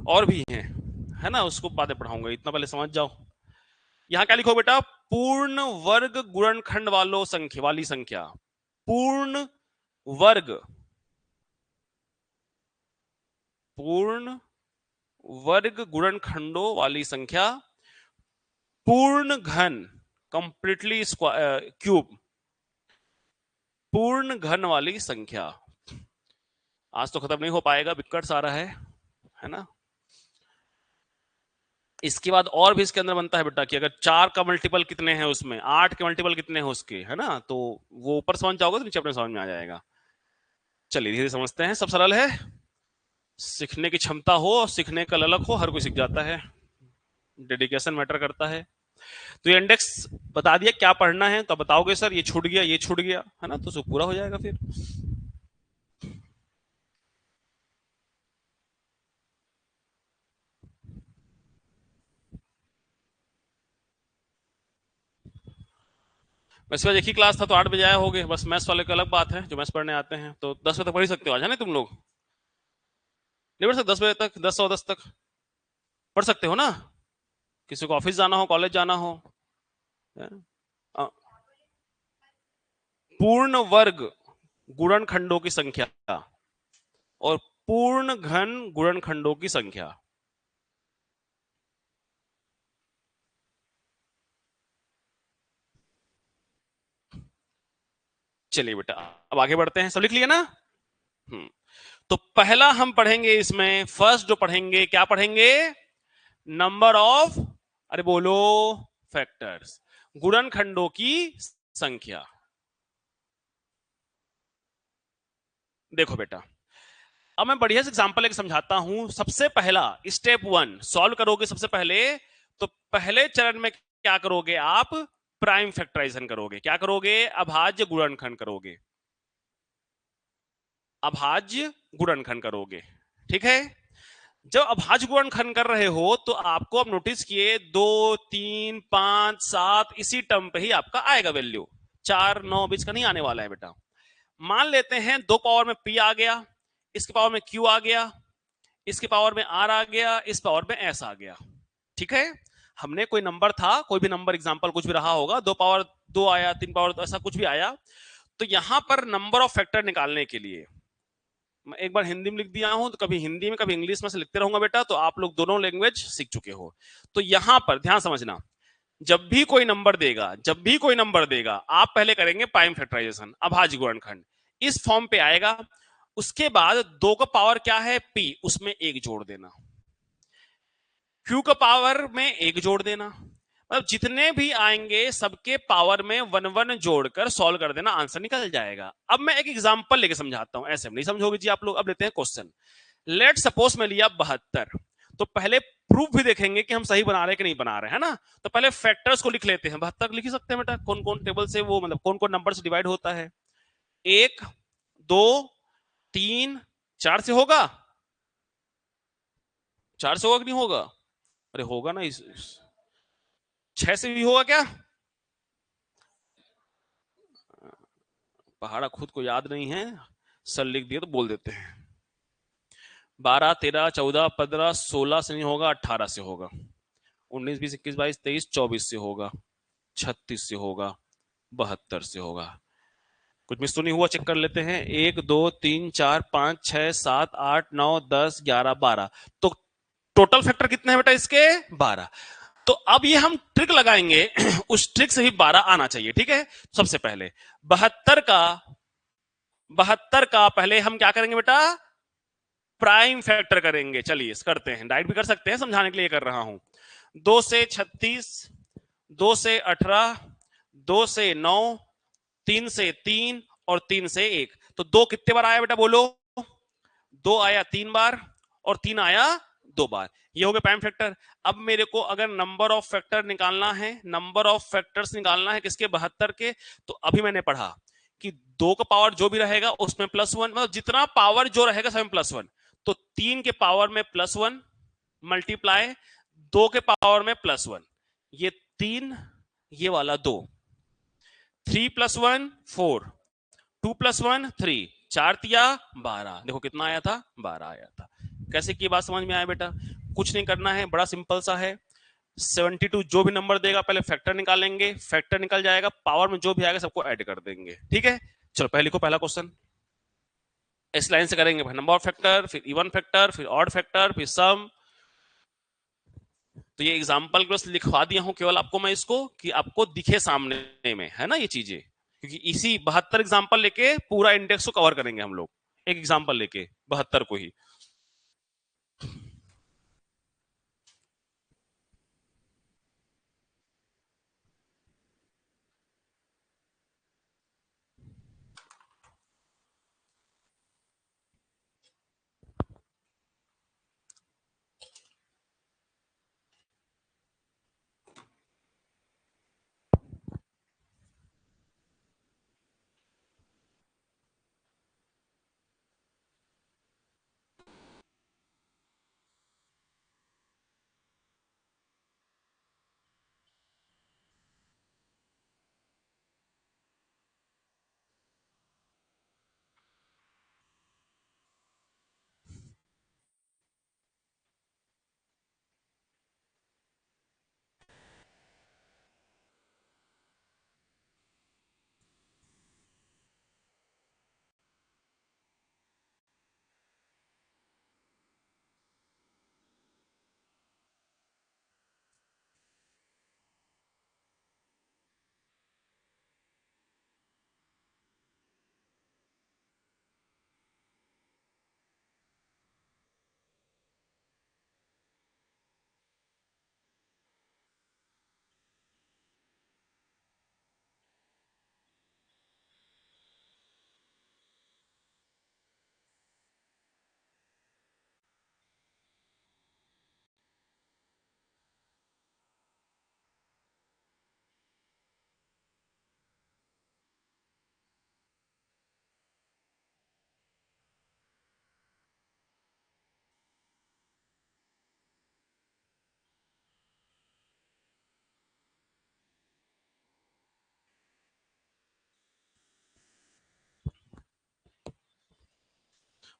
और भी हैं, है ना, उसको बातें पढ़ाऊंगा, इतना पहले समझ जाओ। यहां क्या लिखो बेटा, पूर्ण वर्ग गुणनखंड वालों संख्या वाली संख्या। पूर्ण वर्ग, पूर्ण वर्ग गुणनखंडों वाली संख्या। पूर्ण घन, कंप्लीटली क्यूब, पूर्ण घन वाली संख्या। आज तो खत्म नहीं हो पाएगा, विकट सारा है ना। इसके बाद और भी इसके अंदर बनता है बेटा कि अगर 4 का मल्टीपल कितने हैं उसमें, 8 के मल्टीपल कितने हैं उसके, है ना। तो वो ऊपर समझ जाओगे तो नीचे अपने समझ में आ जाएगा। चलिए धीरे समझते हैं, सब सरल है। सीखने की क्षमता हो और सीखने का ललक हो, हर कोई सीख जाता है। डेडिकेशन मैटर करता है। तो ये इंडेक्स बता दिया क्या पढ़ना है, तो बताओगे सर ये छूट गया, ये छूट गया, है ना, तो सब पूरा हो जाएगा फिर। वैसे आज एक ही क्लास था तो 8 बजे आए होगे, बस मैथ्स वाले की अलग बात है, जो मैथ्स पढ़ने आते हैं तो 10 बजे तक पढ़ ही सकते हो आज, है ना। तुम लोग नहीं पढ़ सकते 10 बजे तक, 10 तक पढ़ सकते हो ना। किसी को ऑफिस जाना हो, कॉलेज जाना हो। पूर्ण वर्ग गुणनखंडों की संख्या और पूर्ण घन गुणनखंडों की संख्या। चलिए बेटा अब आगे बढ़ते हैं, सब लिख लिया ना। तो पहला हम पढ़ेंगे इसमें, फर्स्ट जो पढ़ेंगे, क्या पढ़ेंगे, नंबर ऑफ, अरे बोलो, फैक्टर्स, गुणनखंडों की संख्या। देखो बेटा अब मैं बढ़िया से एग्जांपल एक समझाता हूं। सबसे पहला स्टेप 1 सॉल्व करोगे सबसे पहले, तो पहले चरण में क्या करोगे आप, प्राइम फैक्टराइजेशन करोगे। क्या करोगे, अभाज्य गुणनखंड करोगे, अभाज्य गुणनखंड करोगे, ठीक है। जब अभाज्य गुणनखंड कर रहे हो तो आपको अब नोटिस किए 2 3 5 7 इसी टर्म पे ही आपका आएगा वैल्यू, 4 9 बीच का नहीं आने वाला है बेटा। मान लेते हैं 2 पावर में p आ गया, इसके पावर में q आ गया, इसके पावर में r आ गया, इस पावर में s आ गया। ठीक है, हमने कोई नंबर था, कोई भी नंबर एग्जांपल कुछ भी रहा होगा, 2 पावर 2 आया, 3 पावर 2, ऐसा कुछ भी आया, तो यहां पर नंबर ऑफ फैक्टर निकालने के लिए मैं एक बार हिंदी में लिख दिया हूं, तो कभी हिंदी में कभी इंग्लिश में से लिखते रहूंगा बेटा, तो आप लोग दोनों लैंग्वेज सीख चुके हो। तो यहां पर ध्यान समझना, जब भी कोई नंबर देगा, जब भी कोई नंबर देगा, आप पहले करेंगे प्राइम फैक्टराइजेशन, अभाज्य गुणनखंड, इस फॉर्म पे आएगा। उसके बाद 2 का पावर क्या है p, उसमें 1 जोड़ देना, q का पावर में 1 जोड़ देना, मतलब जितने भी आएंगे सबके पावर में 1 1 जोड़कर सॉल्व कर देना, आंसर निकल जाएगा। अब मैं एक एग्जांपल लेके समझाता हूं, ऐसे नहीं समझोगे जी आप लोग। अब लेते हैं क्वेश्चन। लेट सपोज में लिया 72, तो पहले प्रूफ भी देखेंगे कि हम सही बना रहे हैं कि नहीं बना रहे हैं ना। तो पहले फैक्टर्स को लिख लेते हैं। 72 लिख ही सकते हैं बेटा, कौन कौन टेबल से वो, मतलब कौन कौन नंबर से डिवाइड होता है। 1 2 3 4 से होगा, 4 से होगा कि नहीं होगा? अरे होगा ना, 6 से भी होगा क्या? पहाड़ा खुद को याद नहीं है, सर लिख दिए तो बोल देते हैं। 12 13 14 15 16 से नहीं होगा, 18 से होगा, 19 20 21 22 23 24 से होगा, 36 से होगा, 72 से होगा। कुछ मिस तो नहीं हुआ? चेक कर लेते हैं। 1 2 3 4 5 6 7 8 9 10 11 12, तो टोटल फैक्टर कितने हैं बेटा इसके? 12। तो अब ये हम ट्रिक लगाएंगे उस ट्रिक से ही 12 आना चाहिए। ठीक है, सबसे पहले 72 का पहले हम क्या करेंगे बेटा? प्राइम फैक्टर करेंगे। चलिए करते हैं, डायरेक्ट भी कर सकते हैं, समझाने के लिए कर रहा हूं। 2 से 36, 2 से 18, 2 से 9, 3 से 3 और 3 से 1, तो 2 कितने बार आया बेटा बोलो? 2 आया 3 बार और 3 आया 2 बार। ये हो गया प्राइम फैक्टर। अब मेरे को अगर नंबर ऑफ फैक्टर निकालना है, नंबर ऑफ फैक्टर्स निकालना है किसके? 72 के। तो अभी मैंने पढ़ा कि 2 का पावर जो भी रहेगा उसमें +1, मतलब जितना पावर जो रहेगा सब में +1। तो 3 के पावर में +1 मल्टीप्लाई 2 के पावर में +1, ये 3, ये वाला 2, 3 + 1 4, 2 + 1 3, 4 तिया 12। देखो कितना आया था? 12 आया था। कैसे की बात समझ में आया बेटा? कुछ नहीं करना है, बड़ा सिंपल सा है। 72 जो भी नंबर देगा पहले फैक्टर निकालेंगे, फैक्टर निकल जाएगा, पावर में जो भी आएगा सबको ऐड कर देंगे। ठीक है, चलो पहले लिखो पहला क्वेश्चन। इस लाइन से करेंगे, नंबर ऑफ फैक्टर, फिर इवन फैक्टर, फिर ऑड फैक्टर, फिर सम। तो ये एग्जाम्पल बस लिखवा दिया हूं केवल आपको मैं इसको, कि आपको दिखे सामने में, है ना ये चीजें। क्योंकि इसी 72 एग्जाम्पल लेके पूरा इंडेक्स को कवर करेंगे हम लोग, एक एग्जाम्पल लेके 72 को ही।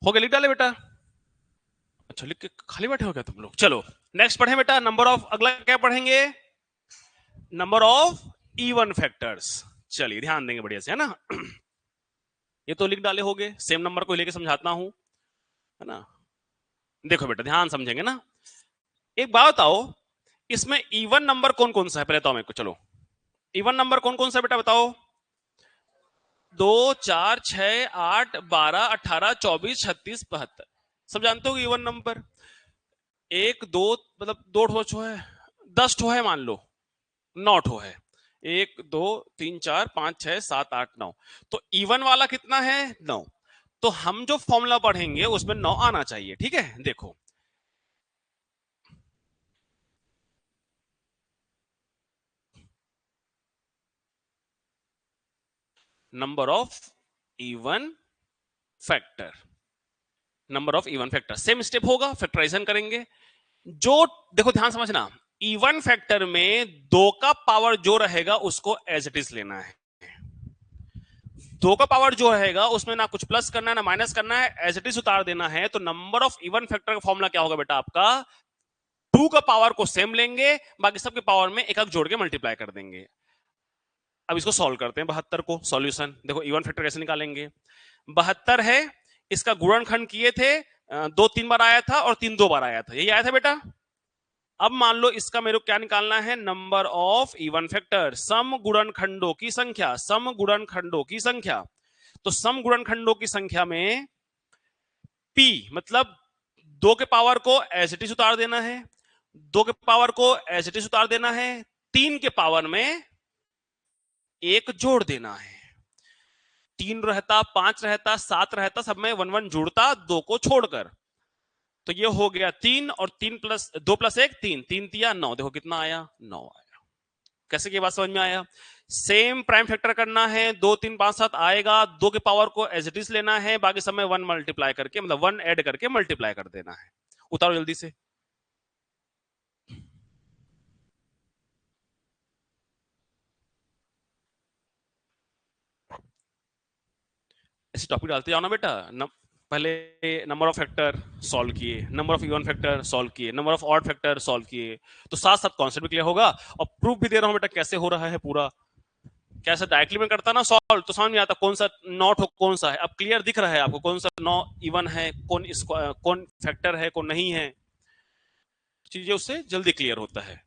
हो गया, लिख डाले बेटा? अच्छा, लिख के खाली बैठे हो क्या तुम लोग? चलो नेक्स्ट पढ़े बेटा, नंबर ऑफ, अगला क्या पढ़ेंगे? Number of even factors. चलिए ध्यान देंगे बढ़िया से, है ना। ये तो लिख डाले होगे, सेम नंबर को लेके समझाता हूं, है ना। देखो बेटा ध्यान समझेंगे ना। एक बात बताओ, इसमें इवन नंबर कौन कौन सा है पहले तो मेरे को, चलो इवन नंबर कौन कौन सा बेटा बताओ? 2, 4, 6, 8, 12, 18, 24, 36, 72, सब जानते हो इवन नंबर। एक दो मतलब दो ठो है, 10 ठो है मान लो, 9 ठो है, 1 2 3 4 5 6 7 8 9, तो इवन वाला कितना है? 9। तो हम जो फॉर्मूला पढ़ेंगे उसमें 9 आना चाहिए, ठीक है। देखो number of even factor, number of even factor, same step होगा, फैक्टराइजेशन करेंगे। जो देखो ध्यान समझना, इवन फैक्टर में 2 का पावर जो रहेगा उसको एज इट इज लेना है। 2 का पावर जो रहेगा उसमें ना कुछ प्लस करना है ना माइनस करना है, एज इट इज उतार देना है। तो नंबर ऑफ इवन फैक्टर का फॉर्मूला क्या होगा बेटा आपका? 2 का पावर को सेम लेंगे, बाकी सबके पावर में एक जोड़ के मल्टीप्लाई कर देंगे। अब इसको सॉल्व करते हैं 72 को, सॉल्यूशन देखो इवन फैक्टर कैसे निकालेंगे। 72 है, इसका गुणनखंड किए थे, 2 3 बार आया था और 3 2 बार आया था, यही आया था बेटा। अब मान लो इसका मेरे को क्या निकालना है? नंबर ऑफ इवन फैक्टर, सम गुणनखंडों की संख्या, सम गुणनखंडों की संख्या। तो सम गुणनखंडों की संख्या में पी मतलब 2 के पावर को एज इट इज उतार देना है, 2 के पावर को एज इट इज उतार देना है, 3 के पावर में एक जोड़ देना है। 3 रहता, 5 रहता, 7 रहता, सब में 1 1 जुड़ता 2 को छोड़कर। तो ये हो गया 3 और 3 प्लस 2 प्लस 1 3, 3 तिया 9, देखो कितना आया? 9 आया। कैसे की बात समझ में आया? सेम प्राइम फैक्टर करना है, 2 3 5 7 आएगा, 2 के पावर को एज इट इज लेना है, बाकी सब में 1 मल्टीप्लाई करके मतलब 1 ऐड करके मल्टीप्लाई कर देना है। उतारो जल्दी से। ऐसे टॉपिक डालते जाओ ना बेटा। पहले नंबर ऑफ फैक्टर सॉल्व किए, number of even factor solve किए, number of odd factor solve किए, तो साथ साथ कॉन्सेप्ट भी क्लियर होगा और प्रूफ भी दे रहा हूं बेटा कैसे हो रहा है पूरा। कैसे डायरेक्टली में करता ना सॉल्व तो समझ नहीं आता कौन सा नॉट हो कौन सा है। अब क्लियर दिख रहा है आपको कौन सा नॉ इवन है, कौन फैक्टर है कौन नहीं है, चीजें उससे जल्दी क्लियर होता है।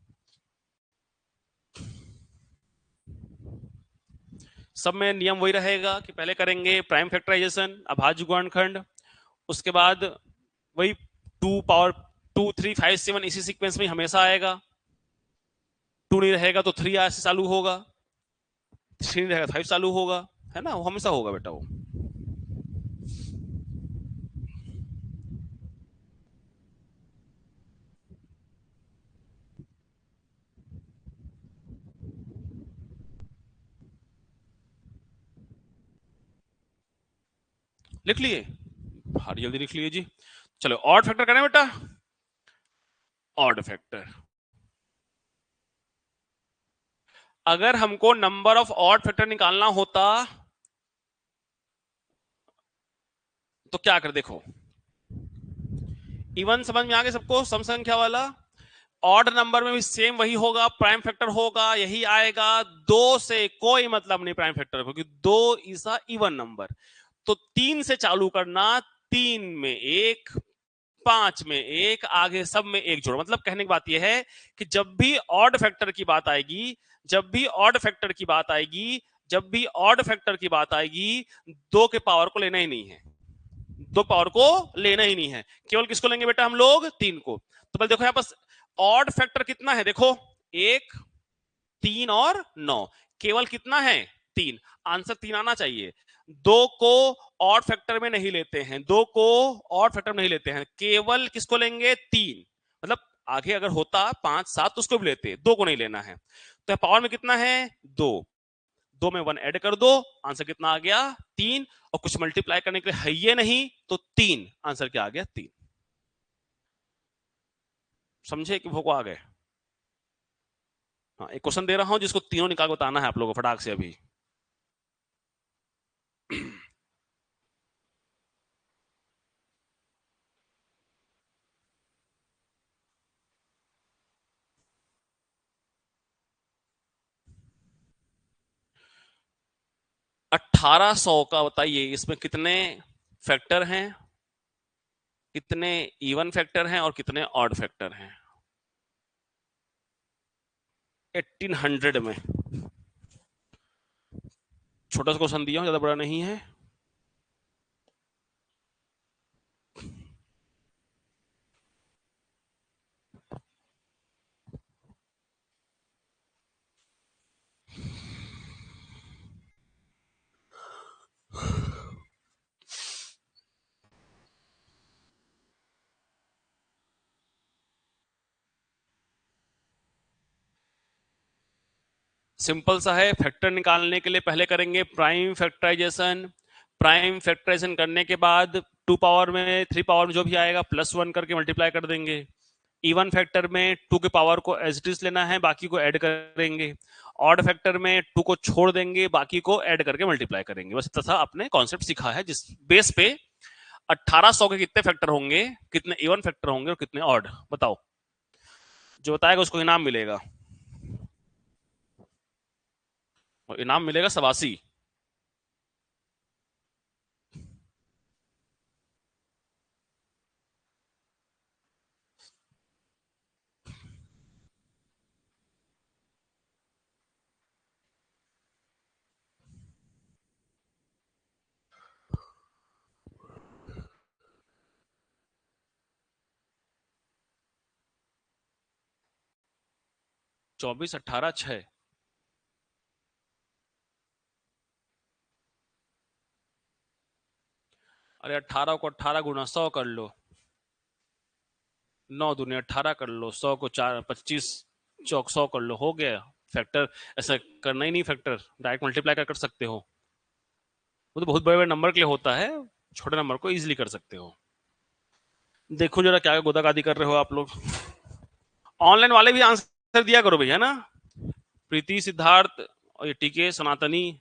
सब में नियम वही रहेगा कि पहले करेंगे प्राइम फैक्टराइजेशन, अभाज्य गुणनखंड, उसके बाद वही 2 पावर 2 3 5 7 इसी सीक्वेंस में हमेशा आएगा। 2 नहीं रहेगा तो 3 ऐसे चालू होगा, 3 नहीं रहेगा 5 चालू होगा, है ना, वो हमेशा होगा बेटा वो। लिख लिए? भारी जल्दी लिख लिए जी। चलो ऑड फैक्टर करें बेटा। ऑड फैक्टर, अगर हमको नंबर ऑफ ऑड फैक्टर निकालना होता तो क्या कर, देखो इवन समझ में आ गया सबको, सम संख्या वाला। ऑड नंबर में भी सेम वही होगा, प्राइम फैक्टर होगा यही आएगा। 2 से कोई मतलब नहीं प्राइम फैक्टर, क्योंकि 2 इज अ इवन नंबर। तो 3 से चालू करना, 3 में 1, 5 में 1, आगे सब में 1 जोड़। मतलब कहने की बात यह है कि जब भी ऑड फैक्टर की बात आएगी, जब भी ऑड फैक्टर की बात आएगी, जब भी ऑड फैक्टर की बात आएगी, 2 के पावर को लेना ही नहीं है, 2 पावर को लेना ही नहीं है, केवल किसको लेंगे बेटा हम लोग? 3 को। तो पहले देखो यहां पर ऑड फैक्टर कितना है, देखो 1 3 और 9, केवल कितना है? 3। आंसर 3 आना चाहिए। 2 को ऑड फैक्टर में नहीं लेते हैं, 2 को ऑड फैक्टर में नहीं लेते हैं, केवल किसको लेंगे? 3। मतलब आगे अगर होता 5 7 तो उसको भी लेते, 2 को नहीं लेना है। तो पावर में कितना है? 2, 2 में 1 ऐड कर दो, आंसर कितना आ गया? 3। और कुछ मल्टीप्लाई करने के लिए है ये नहीं, तो 3 आंसर क्या आ गया? 3। समझे कि भोको आ गए? हाँ, एक क्वेश्चन दे रहा हूं जिसको तीनों निकाल बताना है आप लोगों को फटाक से अभी। 1800 का बताइए, इसमें कितने फैक्टर हैं, कितने इवन फैक्टर हैं और कितने ऑड फैक्टर हैं? 1800 में छोटा सा क्वेश्चन दिया हूं, ज्यादा बड़ा नहीं है। सिंपल सा है, फैक्टर निकालने के लिए पहले करेंगे प्राइम फैक्टराइजेशन। प्राइम फैक्टराइजेशन करने के बाद 2 पावर में 3 पावर में जो भी आएगा +1 करके मल्टीप्लाई कर देंगे। इवन फैक्टर में 2 के पावर को एज इट इज लेना है, बाकी को ऐड करेंगे। ऑड फैक्टर में 2 को छोड़ देंगे, बाकी को ऐड करके मल्टीप्लाई करेंगे। बस इतना सा आपने कॉन्सेप्ट सीखा है, जिस बेस पे 1800 के कितने फैक्टर होंगे, कितने इवन फैक्टर होंगे और कितने ऑड, बताओ। जो बताएगा उसको इनाम मिलेगा, और इनाम मिलेगा 87। 24, 18, 6। अरे 18 को 18 गुना 100 कर लो, 9 दूनी 18 कर लो, 100 को 4 25 चौक 100 कर लो, हो गया फैक्टर। ऐसा करना ही नहीं, फैक्टर डायरेक्ट मल्टीप्लाई कर कर सकते हो। वो तो बहुत बड़े बड़े नंबर के लिए होता है, छोटे नंबर को इजीली कर सकते हो। देखो जरा क्या गोदागादी कर रहे हो आप लोग। ऑनलाइन वाले भी आंसर दिया करो भैया ना। प्रीति, सिद्धार्थ और ये टीके, सनातनी।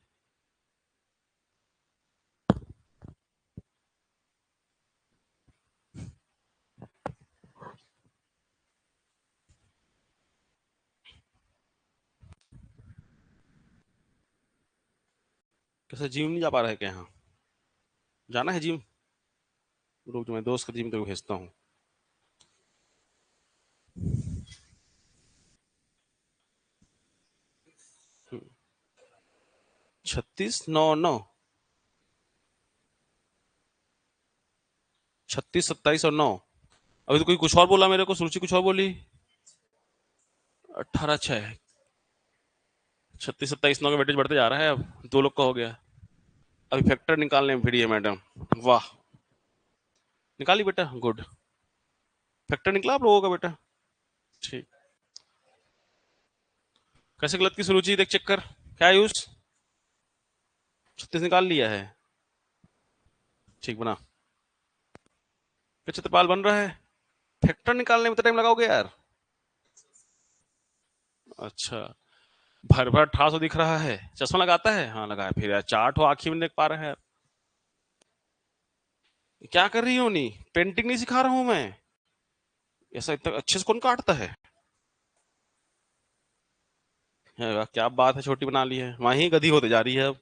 कैसे जिम नहीं जा पा रहे क्या? यहाँ जाना है जिम? रुक, मैं दोस्त का जिम तो भेजता हूँ। 36 9 9, 36 27 और 9। अभी तो कोई कुछ और बोला मेरे को, सुरुचि कुछ और बोली। 18 6, 36 27 9 का वेटेज बढ़ते जा रहा है, अब 2 लोग का हो गया। अभी फैक्टर निकालने में भिड़ी है मैडम। वाह, निकाली बेटा, गुड। फैक्टर निकला आप लोगों का बेटा? ठीक। कैसे गलत की सुरुचि, देख चेक कर, क्या यूज? 36 निकाल लिया है, ठीक बना। फिर चित्रपाल बन रहा है। फैक्टर निकालने में तो टाइम लगाओगे यार। अच्छा, भर भर 1800 दिख रहा है। चश्मा लगाता है? हाँ लगाया। फिर यार चार्ट हो, आंखी में देख पा रहे हैं। क्या कर रही हो? नहीं, पेंटिंग नहीं सिखा रहा हूं मैं। ऐसा इतना अच्छे से कौन काटता है? क्या बात है, छोटी बना ली है, वहीं गधी होते जा रही है अब।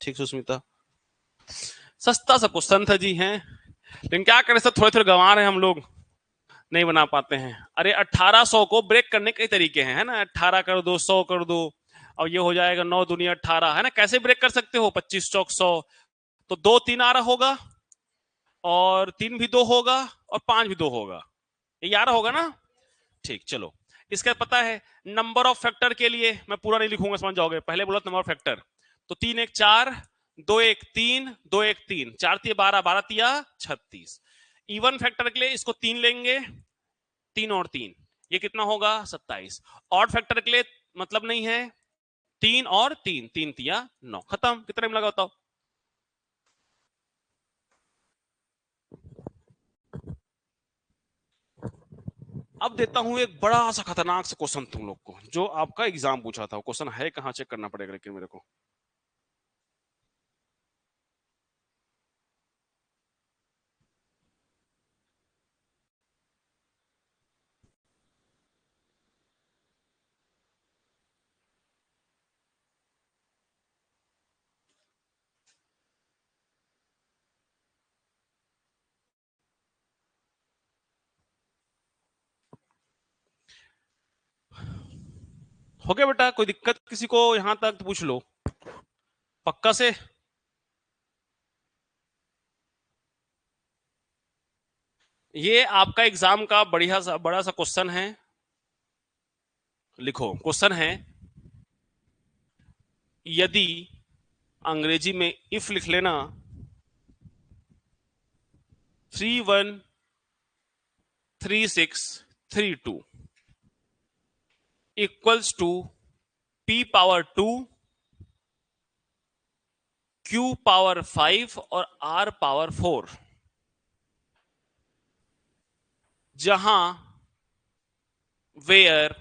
ठीक सुष्मिता। सस्ता सा क्वेश्चन था जी, हैं लेकिन क्या करें, सब थोड़े थोड़े गंवा रहे हैं हम लोग, नहीं बना पाते हैं। अरे 1800 को ब्रेक करने के तरीके हैं, है ना। 18 कर दो, 100 कर दो, और ये हो जाएगा 9 दुनिया 18, है ना। कैसे ब्रेक कर सकते हो? 25 चौक 100, तो 2 3 आ रहा होगा, और 3 भी 2 होगा, और 5 भी 2 होगा, ये 11 होगा ना। ठीक, चलो। इसका पता है, नंबर ऑफ फैक्टर के लिए मैं पूरा नहीं लिखूंगा, समझ जाओगे। पहले बोला नंबर ऑफ फैक्टर, तो 3 1 4, 2 1 3, 2 1 3, 4 3 12, 12 3 36। इवन फैक्टर के लिए इसको 3 लेंगे, 3 और 3, ये कितना होगा? 27। ऑड फैक्टर के लिए मतलब नहीं है, 3 और 3, 3 3 9, खत्म। कितना टाइम लगा बताओ? अब देता हूं एक बड़ा सा खतरनाक सा क्वेश्चन तुम लोग को, जो आपका एग्जाम पूछा था। क्वेश्चन है कहां, चेक करना पड़ेगा लेकिन मेरे को। हो गया बेटा? कोई दिक्कत किसी को यहां तक तो पूछ लो, पक्का से। ये आपका एग्जाम का बड़ा सा क्वेश्चन है। लिखो, क्वेश्चन है, यदि अंग्रेजी में इफ लिख लेना 313632 equals to p power 2, q power 5 और r पावर 4, जहां वेयर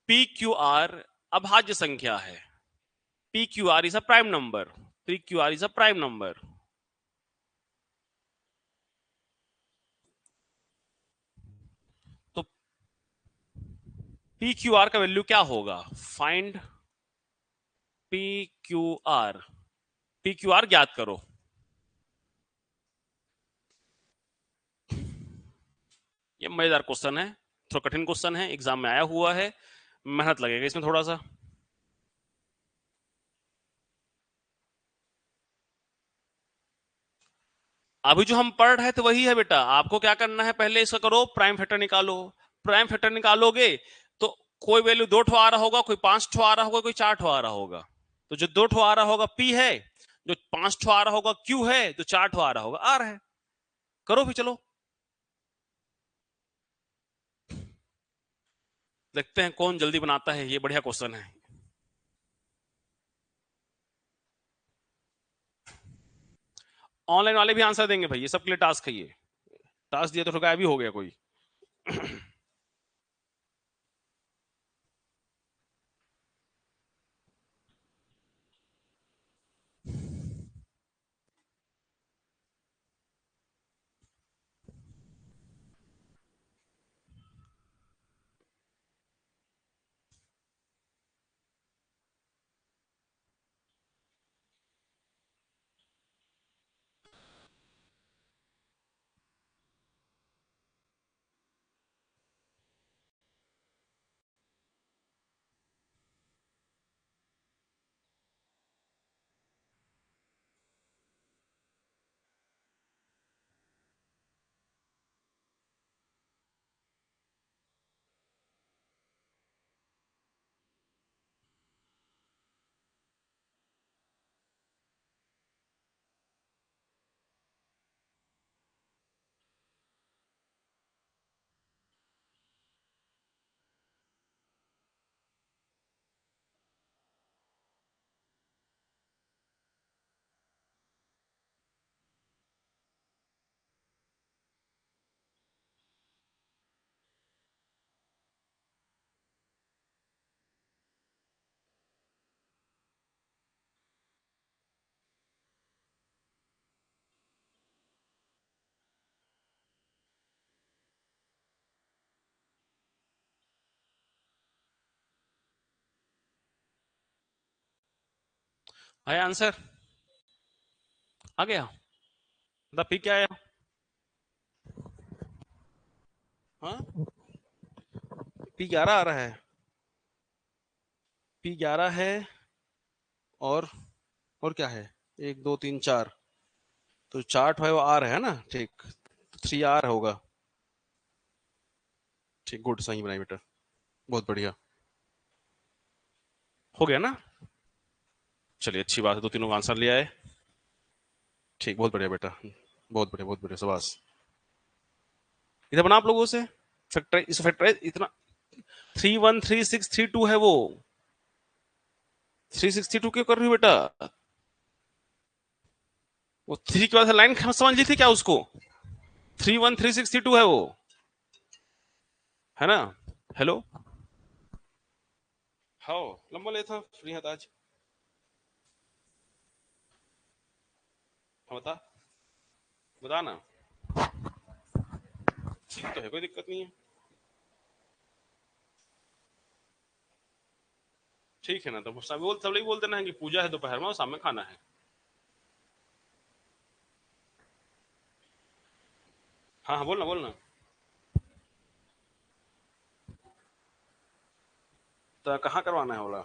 पी क्यू आर अभाज्य संख्या है। P Q R is a prime number. P Q R is a prime number. तो पी क्यू आर का वैल्यू क्या होगा? Find P Q R. P Q R ज्ञात करो। ये मजेदार क्वेश्चन है, थोड़ा कठिन क्वेश्चन है, एग्जाम में आया हुआ है, मेहनत लगेगा इसमें थोड़ा सा। अभी जो हम पढ़ रहे थे वही है बेटा। आपको क्या करना है, पहले इसका करो, प्राइम फैक्टर निकालो। प्राइम फैक्टर निकालोगे तो कोई वैल्यू 2 ठो आ रहा होगा, कोई 5 ठो आ रहा होगा, कोई 4 ठो आ रहा होगा। तो जो 2 ठो आ रहा होगा पी है, जो 5 ठो आ रहा होगा क्यू है, जो 4 ठो आ रहा होगा आर है। करो भी, चलो देखते हैं कौन जल्दी बनाता है। ये बढ़िया क्वेश्चन है। ऑनलाइन वाले भी आंसर देंगे भाई, ये सबके लिए टास्क है। ये टास्क दिया तो गायब भी हो गया कोई। आया आंसर? आ गया? मतलब पी क्या आया? हाँ, पी 11 आ रहा है। पी 11 है। और और क्या है? 1 2 3 4। तो 4 है वो आर है ना? ठीक, 3 आर होगा। ठीक, गुड, सही बनाई बेटा, बहुत बढ़िया। हो गया ना? चलिए, अच्छी बात है, दो तीनों का आंसर लिया है। ठीक, बहुत बढ़िया बेटा, बहुत बढ़िया, बहुत बढ़िया, शाबाश। इधर बना आप लोगों से फैक्टर, इस फैक्टर इतना। 313632 है वो। 362 क्यों कर रही हो बेटा? वो थ्री के बाद लाइन समझ ली थी क्या उसको? 31362 है वो, है ना? हेलो, हाँ, लंबा ले था फ्री था आज। हाँ, बता, बता ना। ठीक तो है, कोई दिक्कत नहीं है। ठीक है ना, तो सब लोग बोल देना है कि पूजा है दोपहर में और शाम में खाना है। हाँ हाँ, बोलना बोलना। तो कहाँ करवाना है बोला?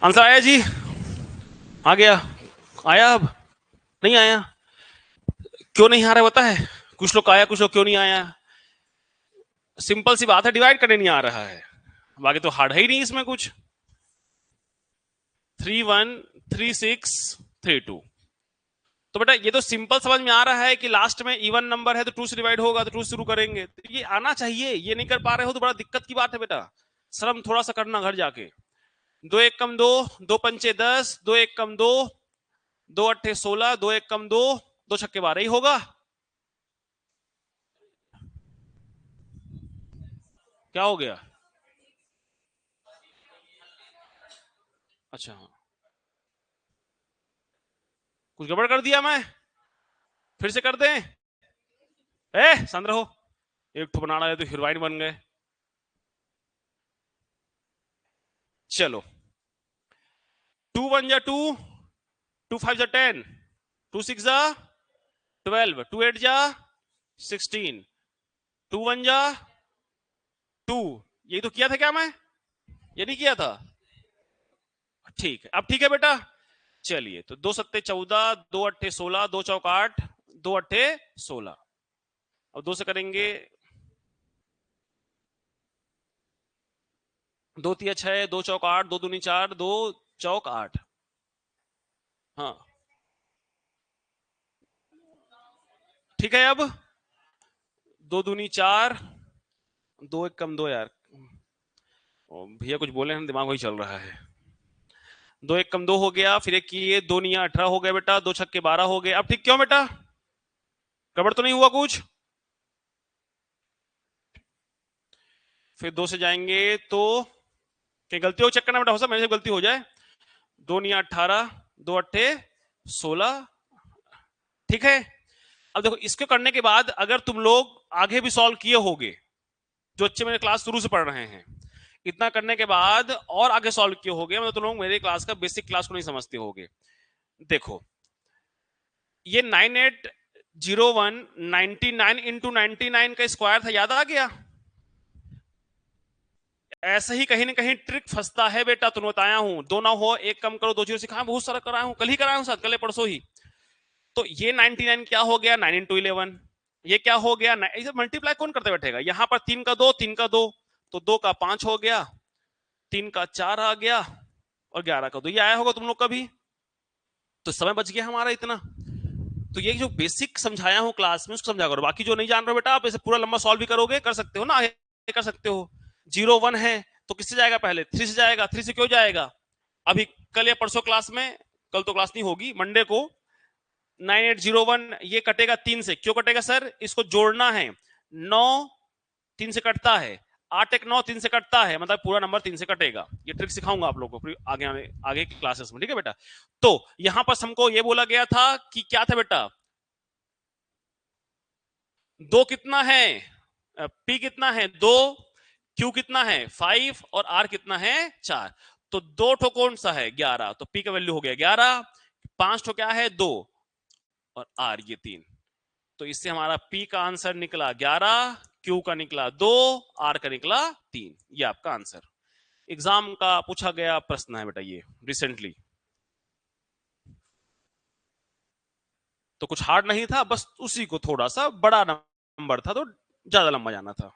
आंसर आया जी? आ गया? आया अब? नहीं आया? क्यों नहीं आ रहा बता है? कुछ लोग आया, कुछ लोग क्यों नहीं आया? सिंपल सी बात है, डिवाइड करने नहीं आ रहा है। बाकी तो हार्ड है ही नहीं इसमें कुछ। 3 1 3 6 3 2। तो बेटा ये तो सिंपल समझ में आ रहा है कि लास्ट में इवन नंबर है तो 2 से डिवाइड होगा, तो 2 से शुरू करेंगे। तो ये आना चाहिए, ये नहीं कर पा रहे हो तो बड़ा दिक्कत की बात है बेटा। शर्म थोड़ा सा करना घर जाके। 2 1 कम 2, 2 5 10, 2 1 कम 2, 2 8 16, 2 1 कम 2, 2 6 12 ही होगा। क्या हो गया? अच्छा, कुछ गड़बड़ कर दिया मैं? फिर से कर दें? शांत रहो। एक तो बना रहा है तो हीरोइन बन गए। चलो, 2 1 जा 2, 2 5 जा 10, 2 6 जा 12, 2 8 जा 16, 2 1 जा 2। यही तो किया था क्या मैं? ये नहीं किया था? ठीक है, अब ठीक है बेटा। चलिए, तो 2 7 14, 2 8 16, 2 चौक 8, 2 8 16। अब 2 से करेंगे। 2 3 6, 2 चौक 8, 2 दूनी 4, 2 चौक 8। हाँ ठीक है। अब 2 दूनी 4, 2 1 कम 2 यार। भैया कुछ बोले हैं, दिमाग वही चल रहा है। 2 1 कम 2 हो गया, फिर एक किए, 2 9 18 हो गया बेटा, 2 6 12 हो गए। अब ठीक क्यों बेटा? गड़बड़ तो नहीं हुआ कुछ? फिर 2 से जाएंगे तो कहीं गलती हो चेक करना बेटा, हो सकता मेरे से गलती हो जाए। 2 9 18, 2 8 16। ठीक है। अब देखो इसको करने के बाद अगर तुम लोग आगे भी सॉल्व किए होगे, जो अच्छे मेरे क्लास शुरू से पढ़ रहे हैं, इतना करने के बाद और आगे सॉल्व किए होगे, मतलब तुम लोग मेरे क्लास का बेसिक क्लास को नहीं समझते होगे। देखो ये 9801 99 इंटू 99 का स्क्वायर था, याद आ गया? ऐसे ही कहीं ना कहीं ट्रिक फंसता है बेटा, तुम्हें बताया हूं। दो ना हो, एक कम करो, दो जीरो सिखाया, बहुत सारा कराया हूं, कल ही कराया हूं, साथ कल परसों ही। तो ये 99 क्या हो गया? 9 इंटू 11। ये क्या हो गया? इसे मल्टीप्लाई कौन करते बैठेगा? यहां पर 3 का 2, 3 का 2, तो 2 का 5 हो गया, 3 का 4 आ गया, और 11 का 2। ये आया होगा तुम लोग का भी, तो समय बच गया हमारा इतना। तो ये जो बेसिक समझाया हूं क्लास में, उसको समझा करो। बाकी जो नहीं जान रहे हो बेटा, आप इसे पूरा लंबा सॉल्व भी करोगे, कर सकते हो ना, आगे कर सकते हो। 0 1 है तो किससे जाएगा? पहले 3 से जाएगा। 3 से क्यों जाएगा? अभी कल या परसों क्लास में, कल तो क्लास नहीं होगी, मंडे को 9801 ये कटेगा 3 से। क्यों कटेगा सर? इसको जोड़ना है। 9 3 से कटता है, 8 1 9 3 से कटता है, मतलब पूरा नंबर 3 से कटेगा। ये ट्रिक सिखाऊंगा आप लोगों को आगे आगे की क्लासेस में, ठीक है बेटा? तो यहां पर हमको ये बोला गया था कि क्या था बेटा? 2 कितना है? पी कितना है? 2। क्यू कितना है? 5। और आर कितना है? 4। तो 2 ठो कौन सा है? 11। तो पी का वैल्यू हो गया 11। 5 ठो क्या है? 2। और आर ये 3। तो इससे हमारा पी का आंसर निकला 11, क्यू का निकला 2, आर का निकला 3। ये आपका आंसर एग्जाम का पूछा गया प्रश्न है बेटा, ये रिसेंटली। तो कुछ हार्ड नहीं था, बस उसी को थोड़ा सा बड़ा नंबर था, तो ज्यादा लंबा जाना था।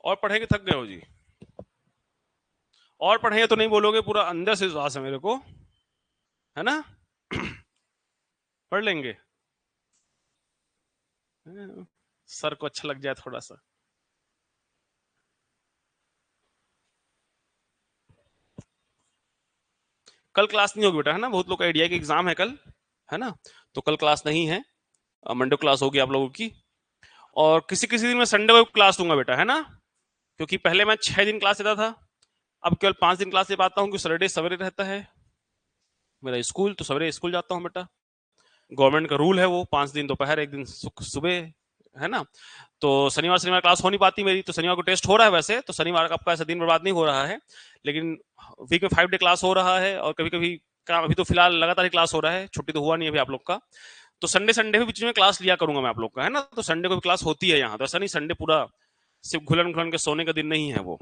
और पढ़ेंगे? थक गए हो जी? और पढ़ेंगे तो नहीं बोलोगे, पूरा अंदर से विश्वास है मेरे को, है ना? पढ़ लेंगे। सर को अच्छा लग जाए थोड़ा सा। कल क्लास नहीं होगी बेटा, है ना? बहुत लोग का आइडिया है कि एग्जाम है कल, है ना? तो कल क्लास नहीं है, मंडे क्लास होगी आप लोगों की। और किसी किसी दिन मैं संडे को क्लास दूंगा बेटा, है ना? क्योंकि पहले मैं 6 दिन क्लास लेता था, अब केवल 5 दिन क्लास ले पाता हूँ, क्योंकि सैटरडे सवेरे रहता है मेरा स्कूल, तो सवेरे स्कूल जाता हूँ बेटा। गवर्नमेंट का रूल है वो, 5 दिन दोपहर, एक दिन सुबह, है ना? तो शनिवार शनिवार क्लास हो नहीं पाती मेरी, तो शनिवार को टेस्ट हो रहा है वैसे, तो शनिवार का आपका ऐसा दिन बर्बाद नहीं हो रहा है, लेकिन वीक में 5 डे क्लास हो रहा है। और कभी कभी अभी तो फिलहाल लगातार ही क्लास हो रहा है, छुट्टी तो हुआ नहीं अभी आप लोग का। तो संडे संडे भी बीच में क्लास लिया करूंगा मैं आप लोग का, है ना? तो संडे को भी क्लास होती है यहाँ, तो ऐसा नहीं संडे पूरा सिर्फ घुलन घुलन के सोने का दिन नहीं है, वो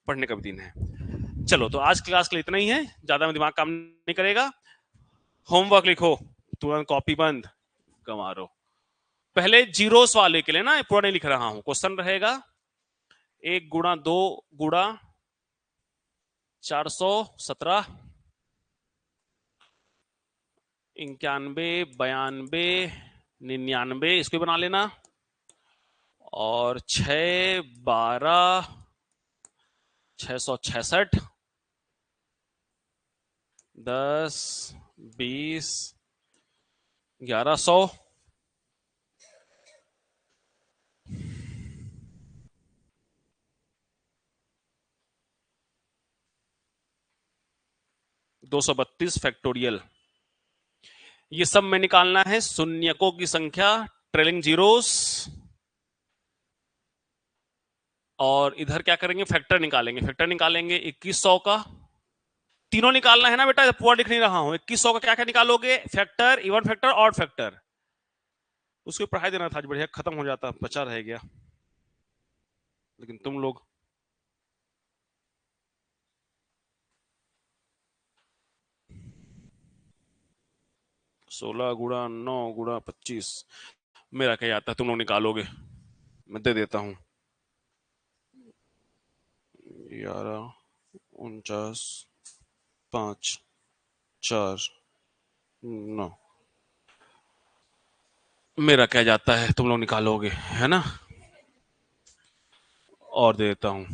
पढ़ने का भी दिन है। चलो, तो आज क्लास के लिए इतना ही है, ज्यादा में दिमाग काम नहीं करेगा। होमवर्क लिखो, तुरंत कॉपी बंद, गंवारो। पहले जीरोस वाले के लिए ना पूरा नहीं लिख रहा हूं, क्वेश्चन रहेगा 1 × 2 × 417, 91 92 99, इसको बना लेना। और 6 12 666, 10 20 1100, 232 फैक्टोरियल। ये सब में निकालना है शून्यकों की संख्या, ट्रेलिंग जीरोस। और इधर क्या करेंगे? फैक्टर निकालेंगे। फैक्टर निकालेंगे 2100 का, तीनों निकालना है ना बेटा, पूरा लिख नहीं रहा हूं। 2100 का क्या क्या निकालोगे? Factor, even factor, odd factor. उसको पढ़ाई देना था आज, बढ़िया खत्म हो जाता, बचा रह गया, लेकिन तुम लोग 16 × 9 × 25, मेरा क्या आता है, तुम लोग निकालोगे, मैं दे देता हूं। 11 49 5 4 9, मेरा क्या जाता है, तुम लोग निकालोगे, है ना? और दे देता हूं।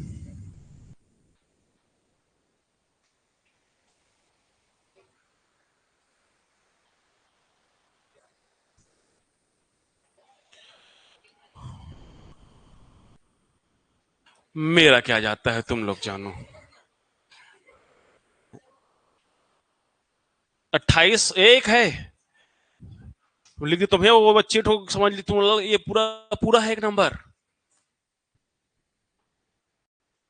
मेरा क्या जाता है, तुम लोग जानो। 28 एक है, लिख दी तुम्हें, वो बच्चे ठोक समझ ली तुम लोग, ये पूरा पूरा है एक नंबर।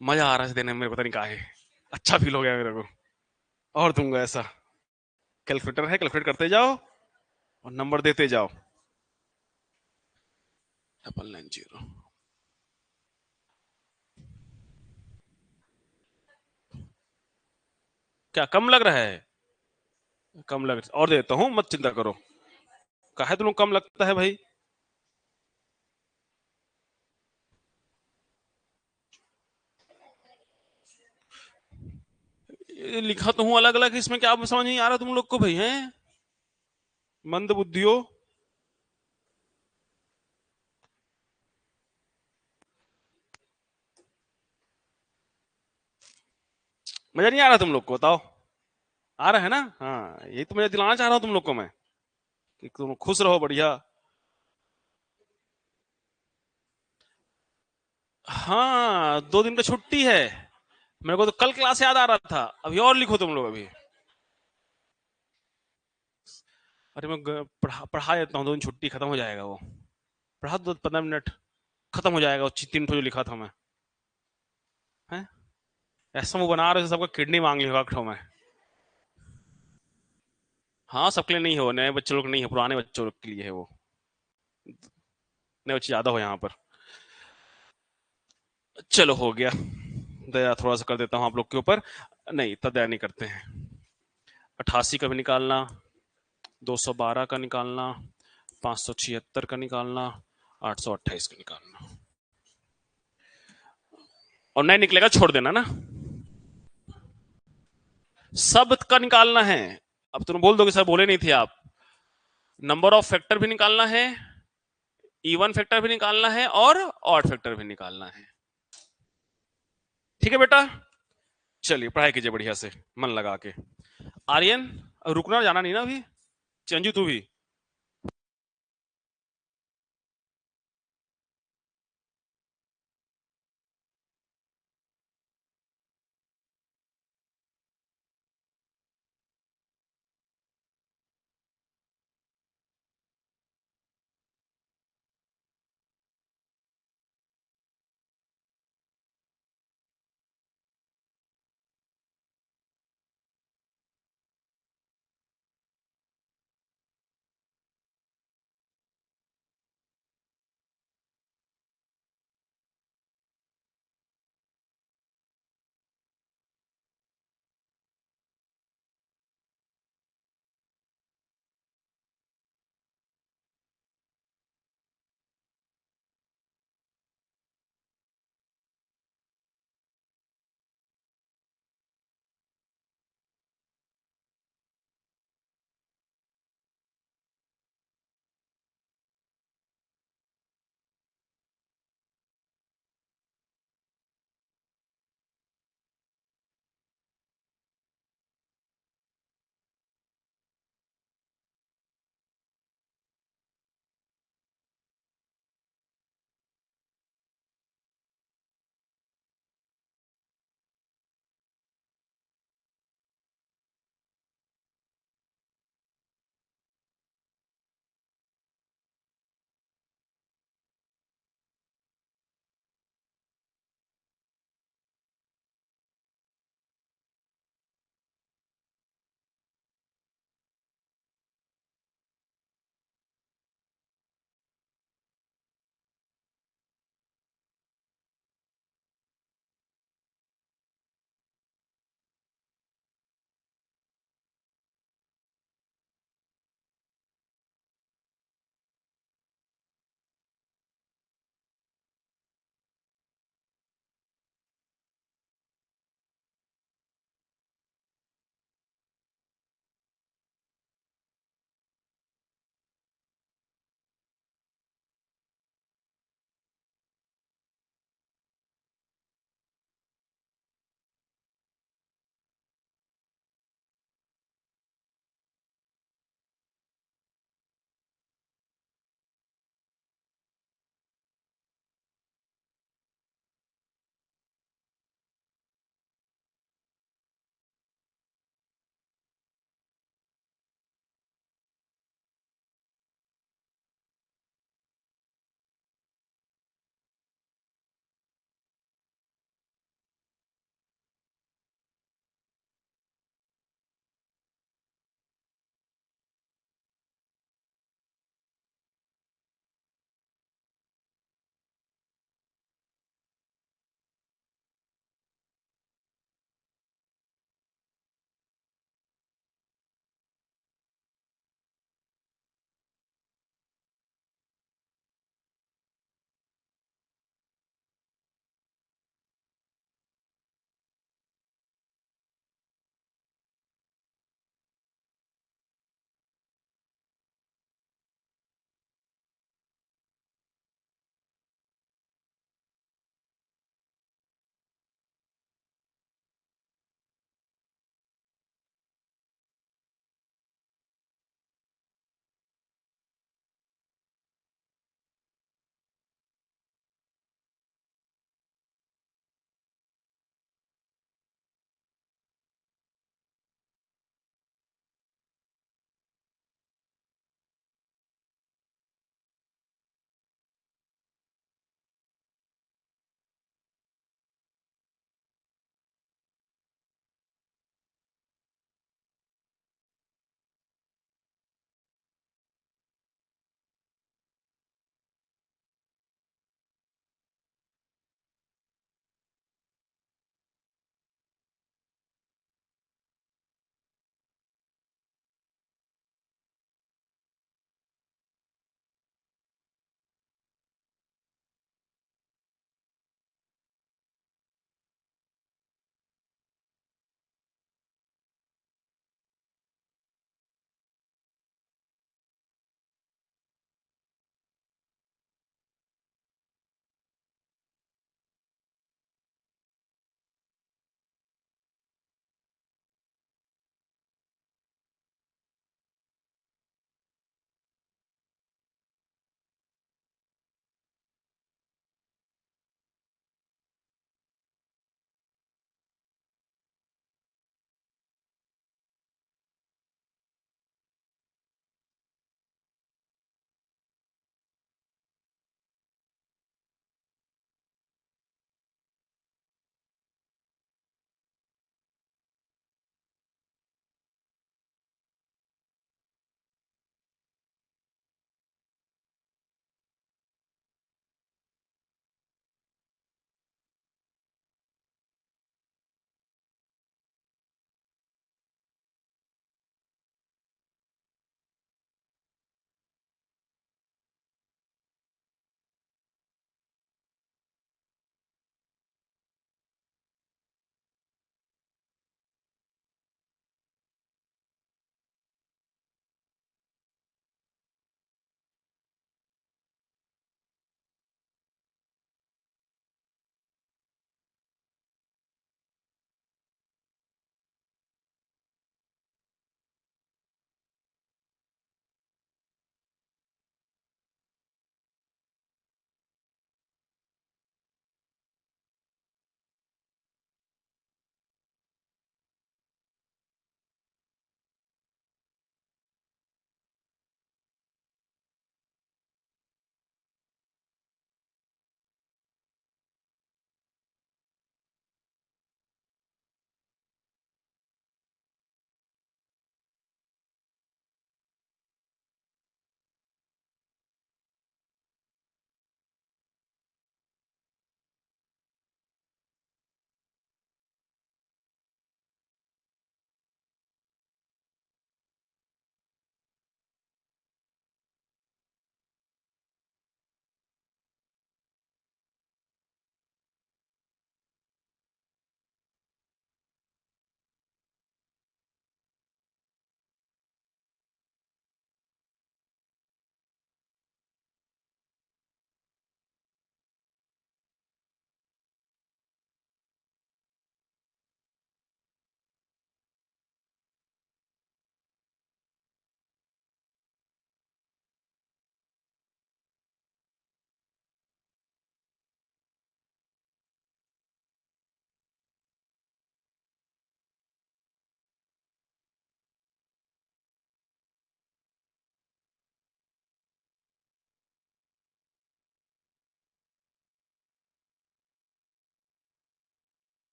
मजा आ रहा है देने में, मेरे पता नहीं कहा है, अच्छा फील हो गया मेरे को। और दूंगा ऐसा। कैलकुलेटर है, कैलकुलेट करते जाओ और नंबर देते जाओ। 990। क्या कम लग रहा है? कम लग, और देता हूँ, मत चिंता करो। काहे तुम लोग कम लगता है भाई? ये लिखा तो हूँ अलग अलग, इसमें क्या समझ नहीं आ रहा तुम लोग को भाई? हैं मंद बुद्धियों। मजा नहीं आ रहा तुम लोग को, बताओ। आ रहा है ना? हाँ, यही तो मैं दिलाना चाह रहा हूँ तुम लोग को मैं, कि तुम खुश रहो बढ़िया। हाँ, 2 दिन का छुट्टी है। मेरे को तो कल क्लास याद आ रहा था, अभी और लिखो तुम लोग अभी। अरे मैं पढ़ा देता हूँ, 2 दिन छुट्टी, खत्म हो जाएगा वो। पढ़ा दो 15 मिनट, खत्म हो जाएगा वो 3 ठो जो लिखा था मैं। है ऐसा मुंह बना रहे हो, सबका किडनी मांग ली होगा ठो में। हाँ, सबके लिए नहीं हो, नए बच्चे लोग नहीं है, पुराने बच्चों लोग के लिए है वो। नए बच्चे ज्यादा हो यहाँ पर। चलो हो गया। दया थोड़ा सा कर देता हूँ आप लोग के ऊपर। नहीं, इतना दया नहीं करते हैं। 88 का भी निकालना, 212 का निकालना, 576 का निकालना, 828 का निकालना। और नहीं निकलेगा छोड़ देना ना। सब का निकालना है। अब तुम बोल दोगे सर बोले नहीं थे आप। नंबर ऑफ फैक्टर भी निकालना है, इवन फैक्टर भी निकालना है, और ऑड फैक्टर भी निकालना है। ठीक है बेटा, चलिए पढ़ाई कीजिए बढ़िया से, मन लगा के। आर्यन, रुकना, जाना नहीं ना अभी? चंजू तू भी।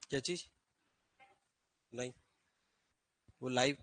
क्या चीज? नहीं, वो लाइव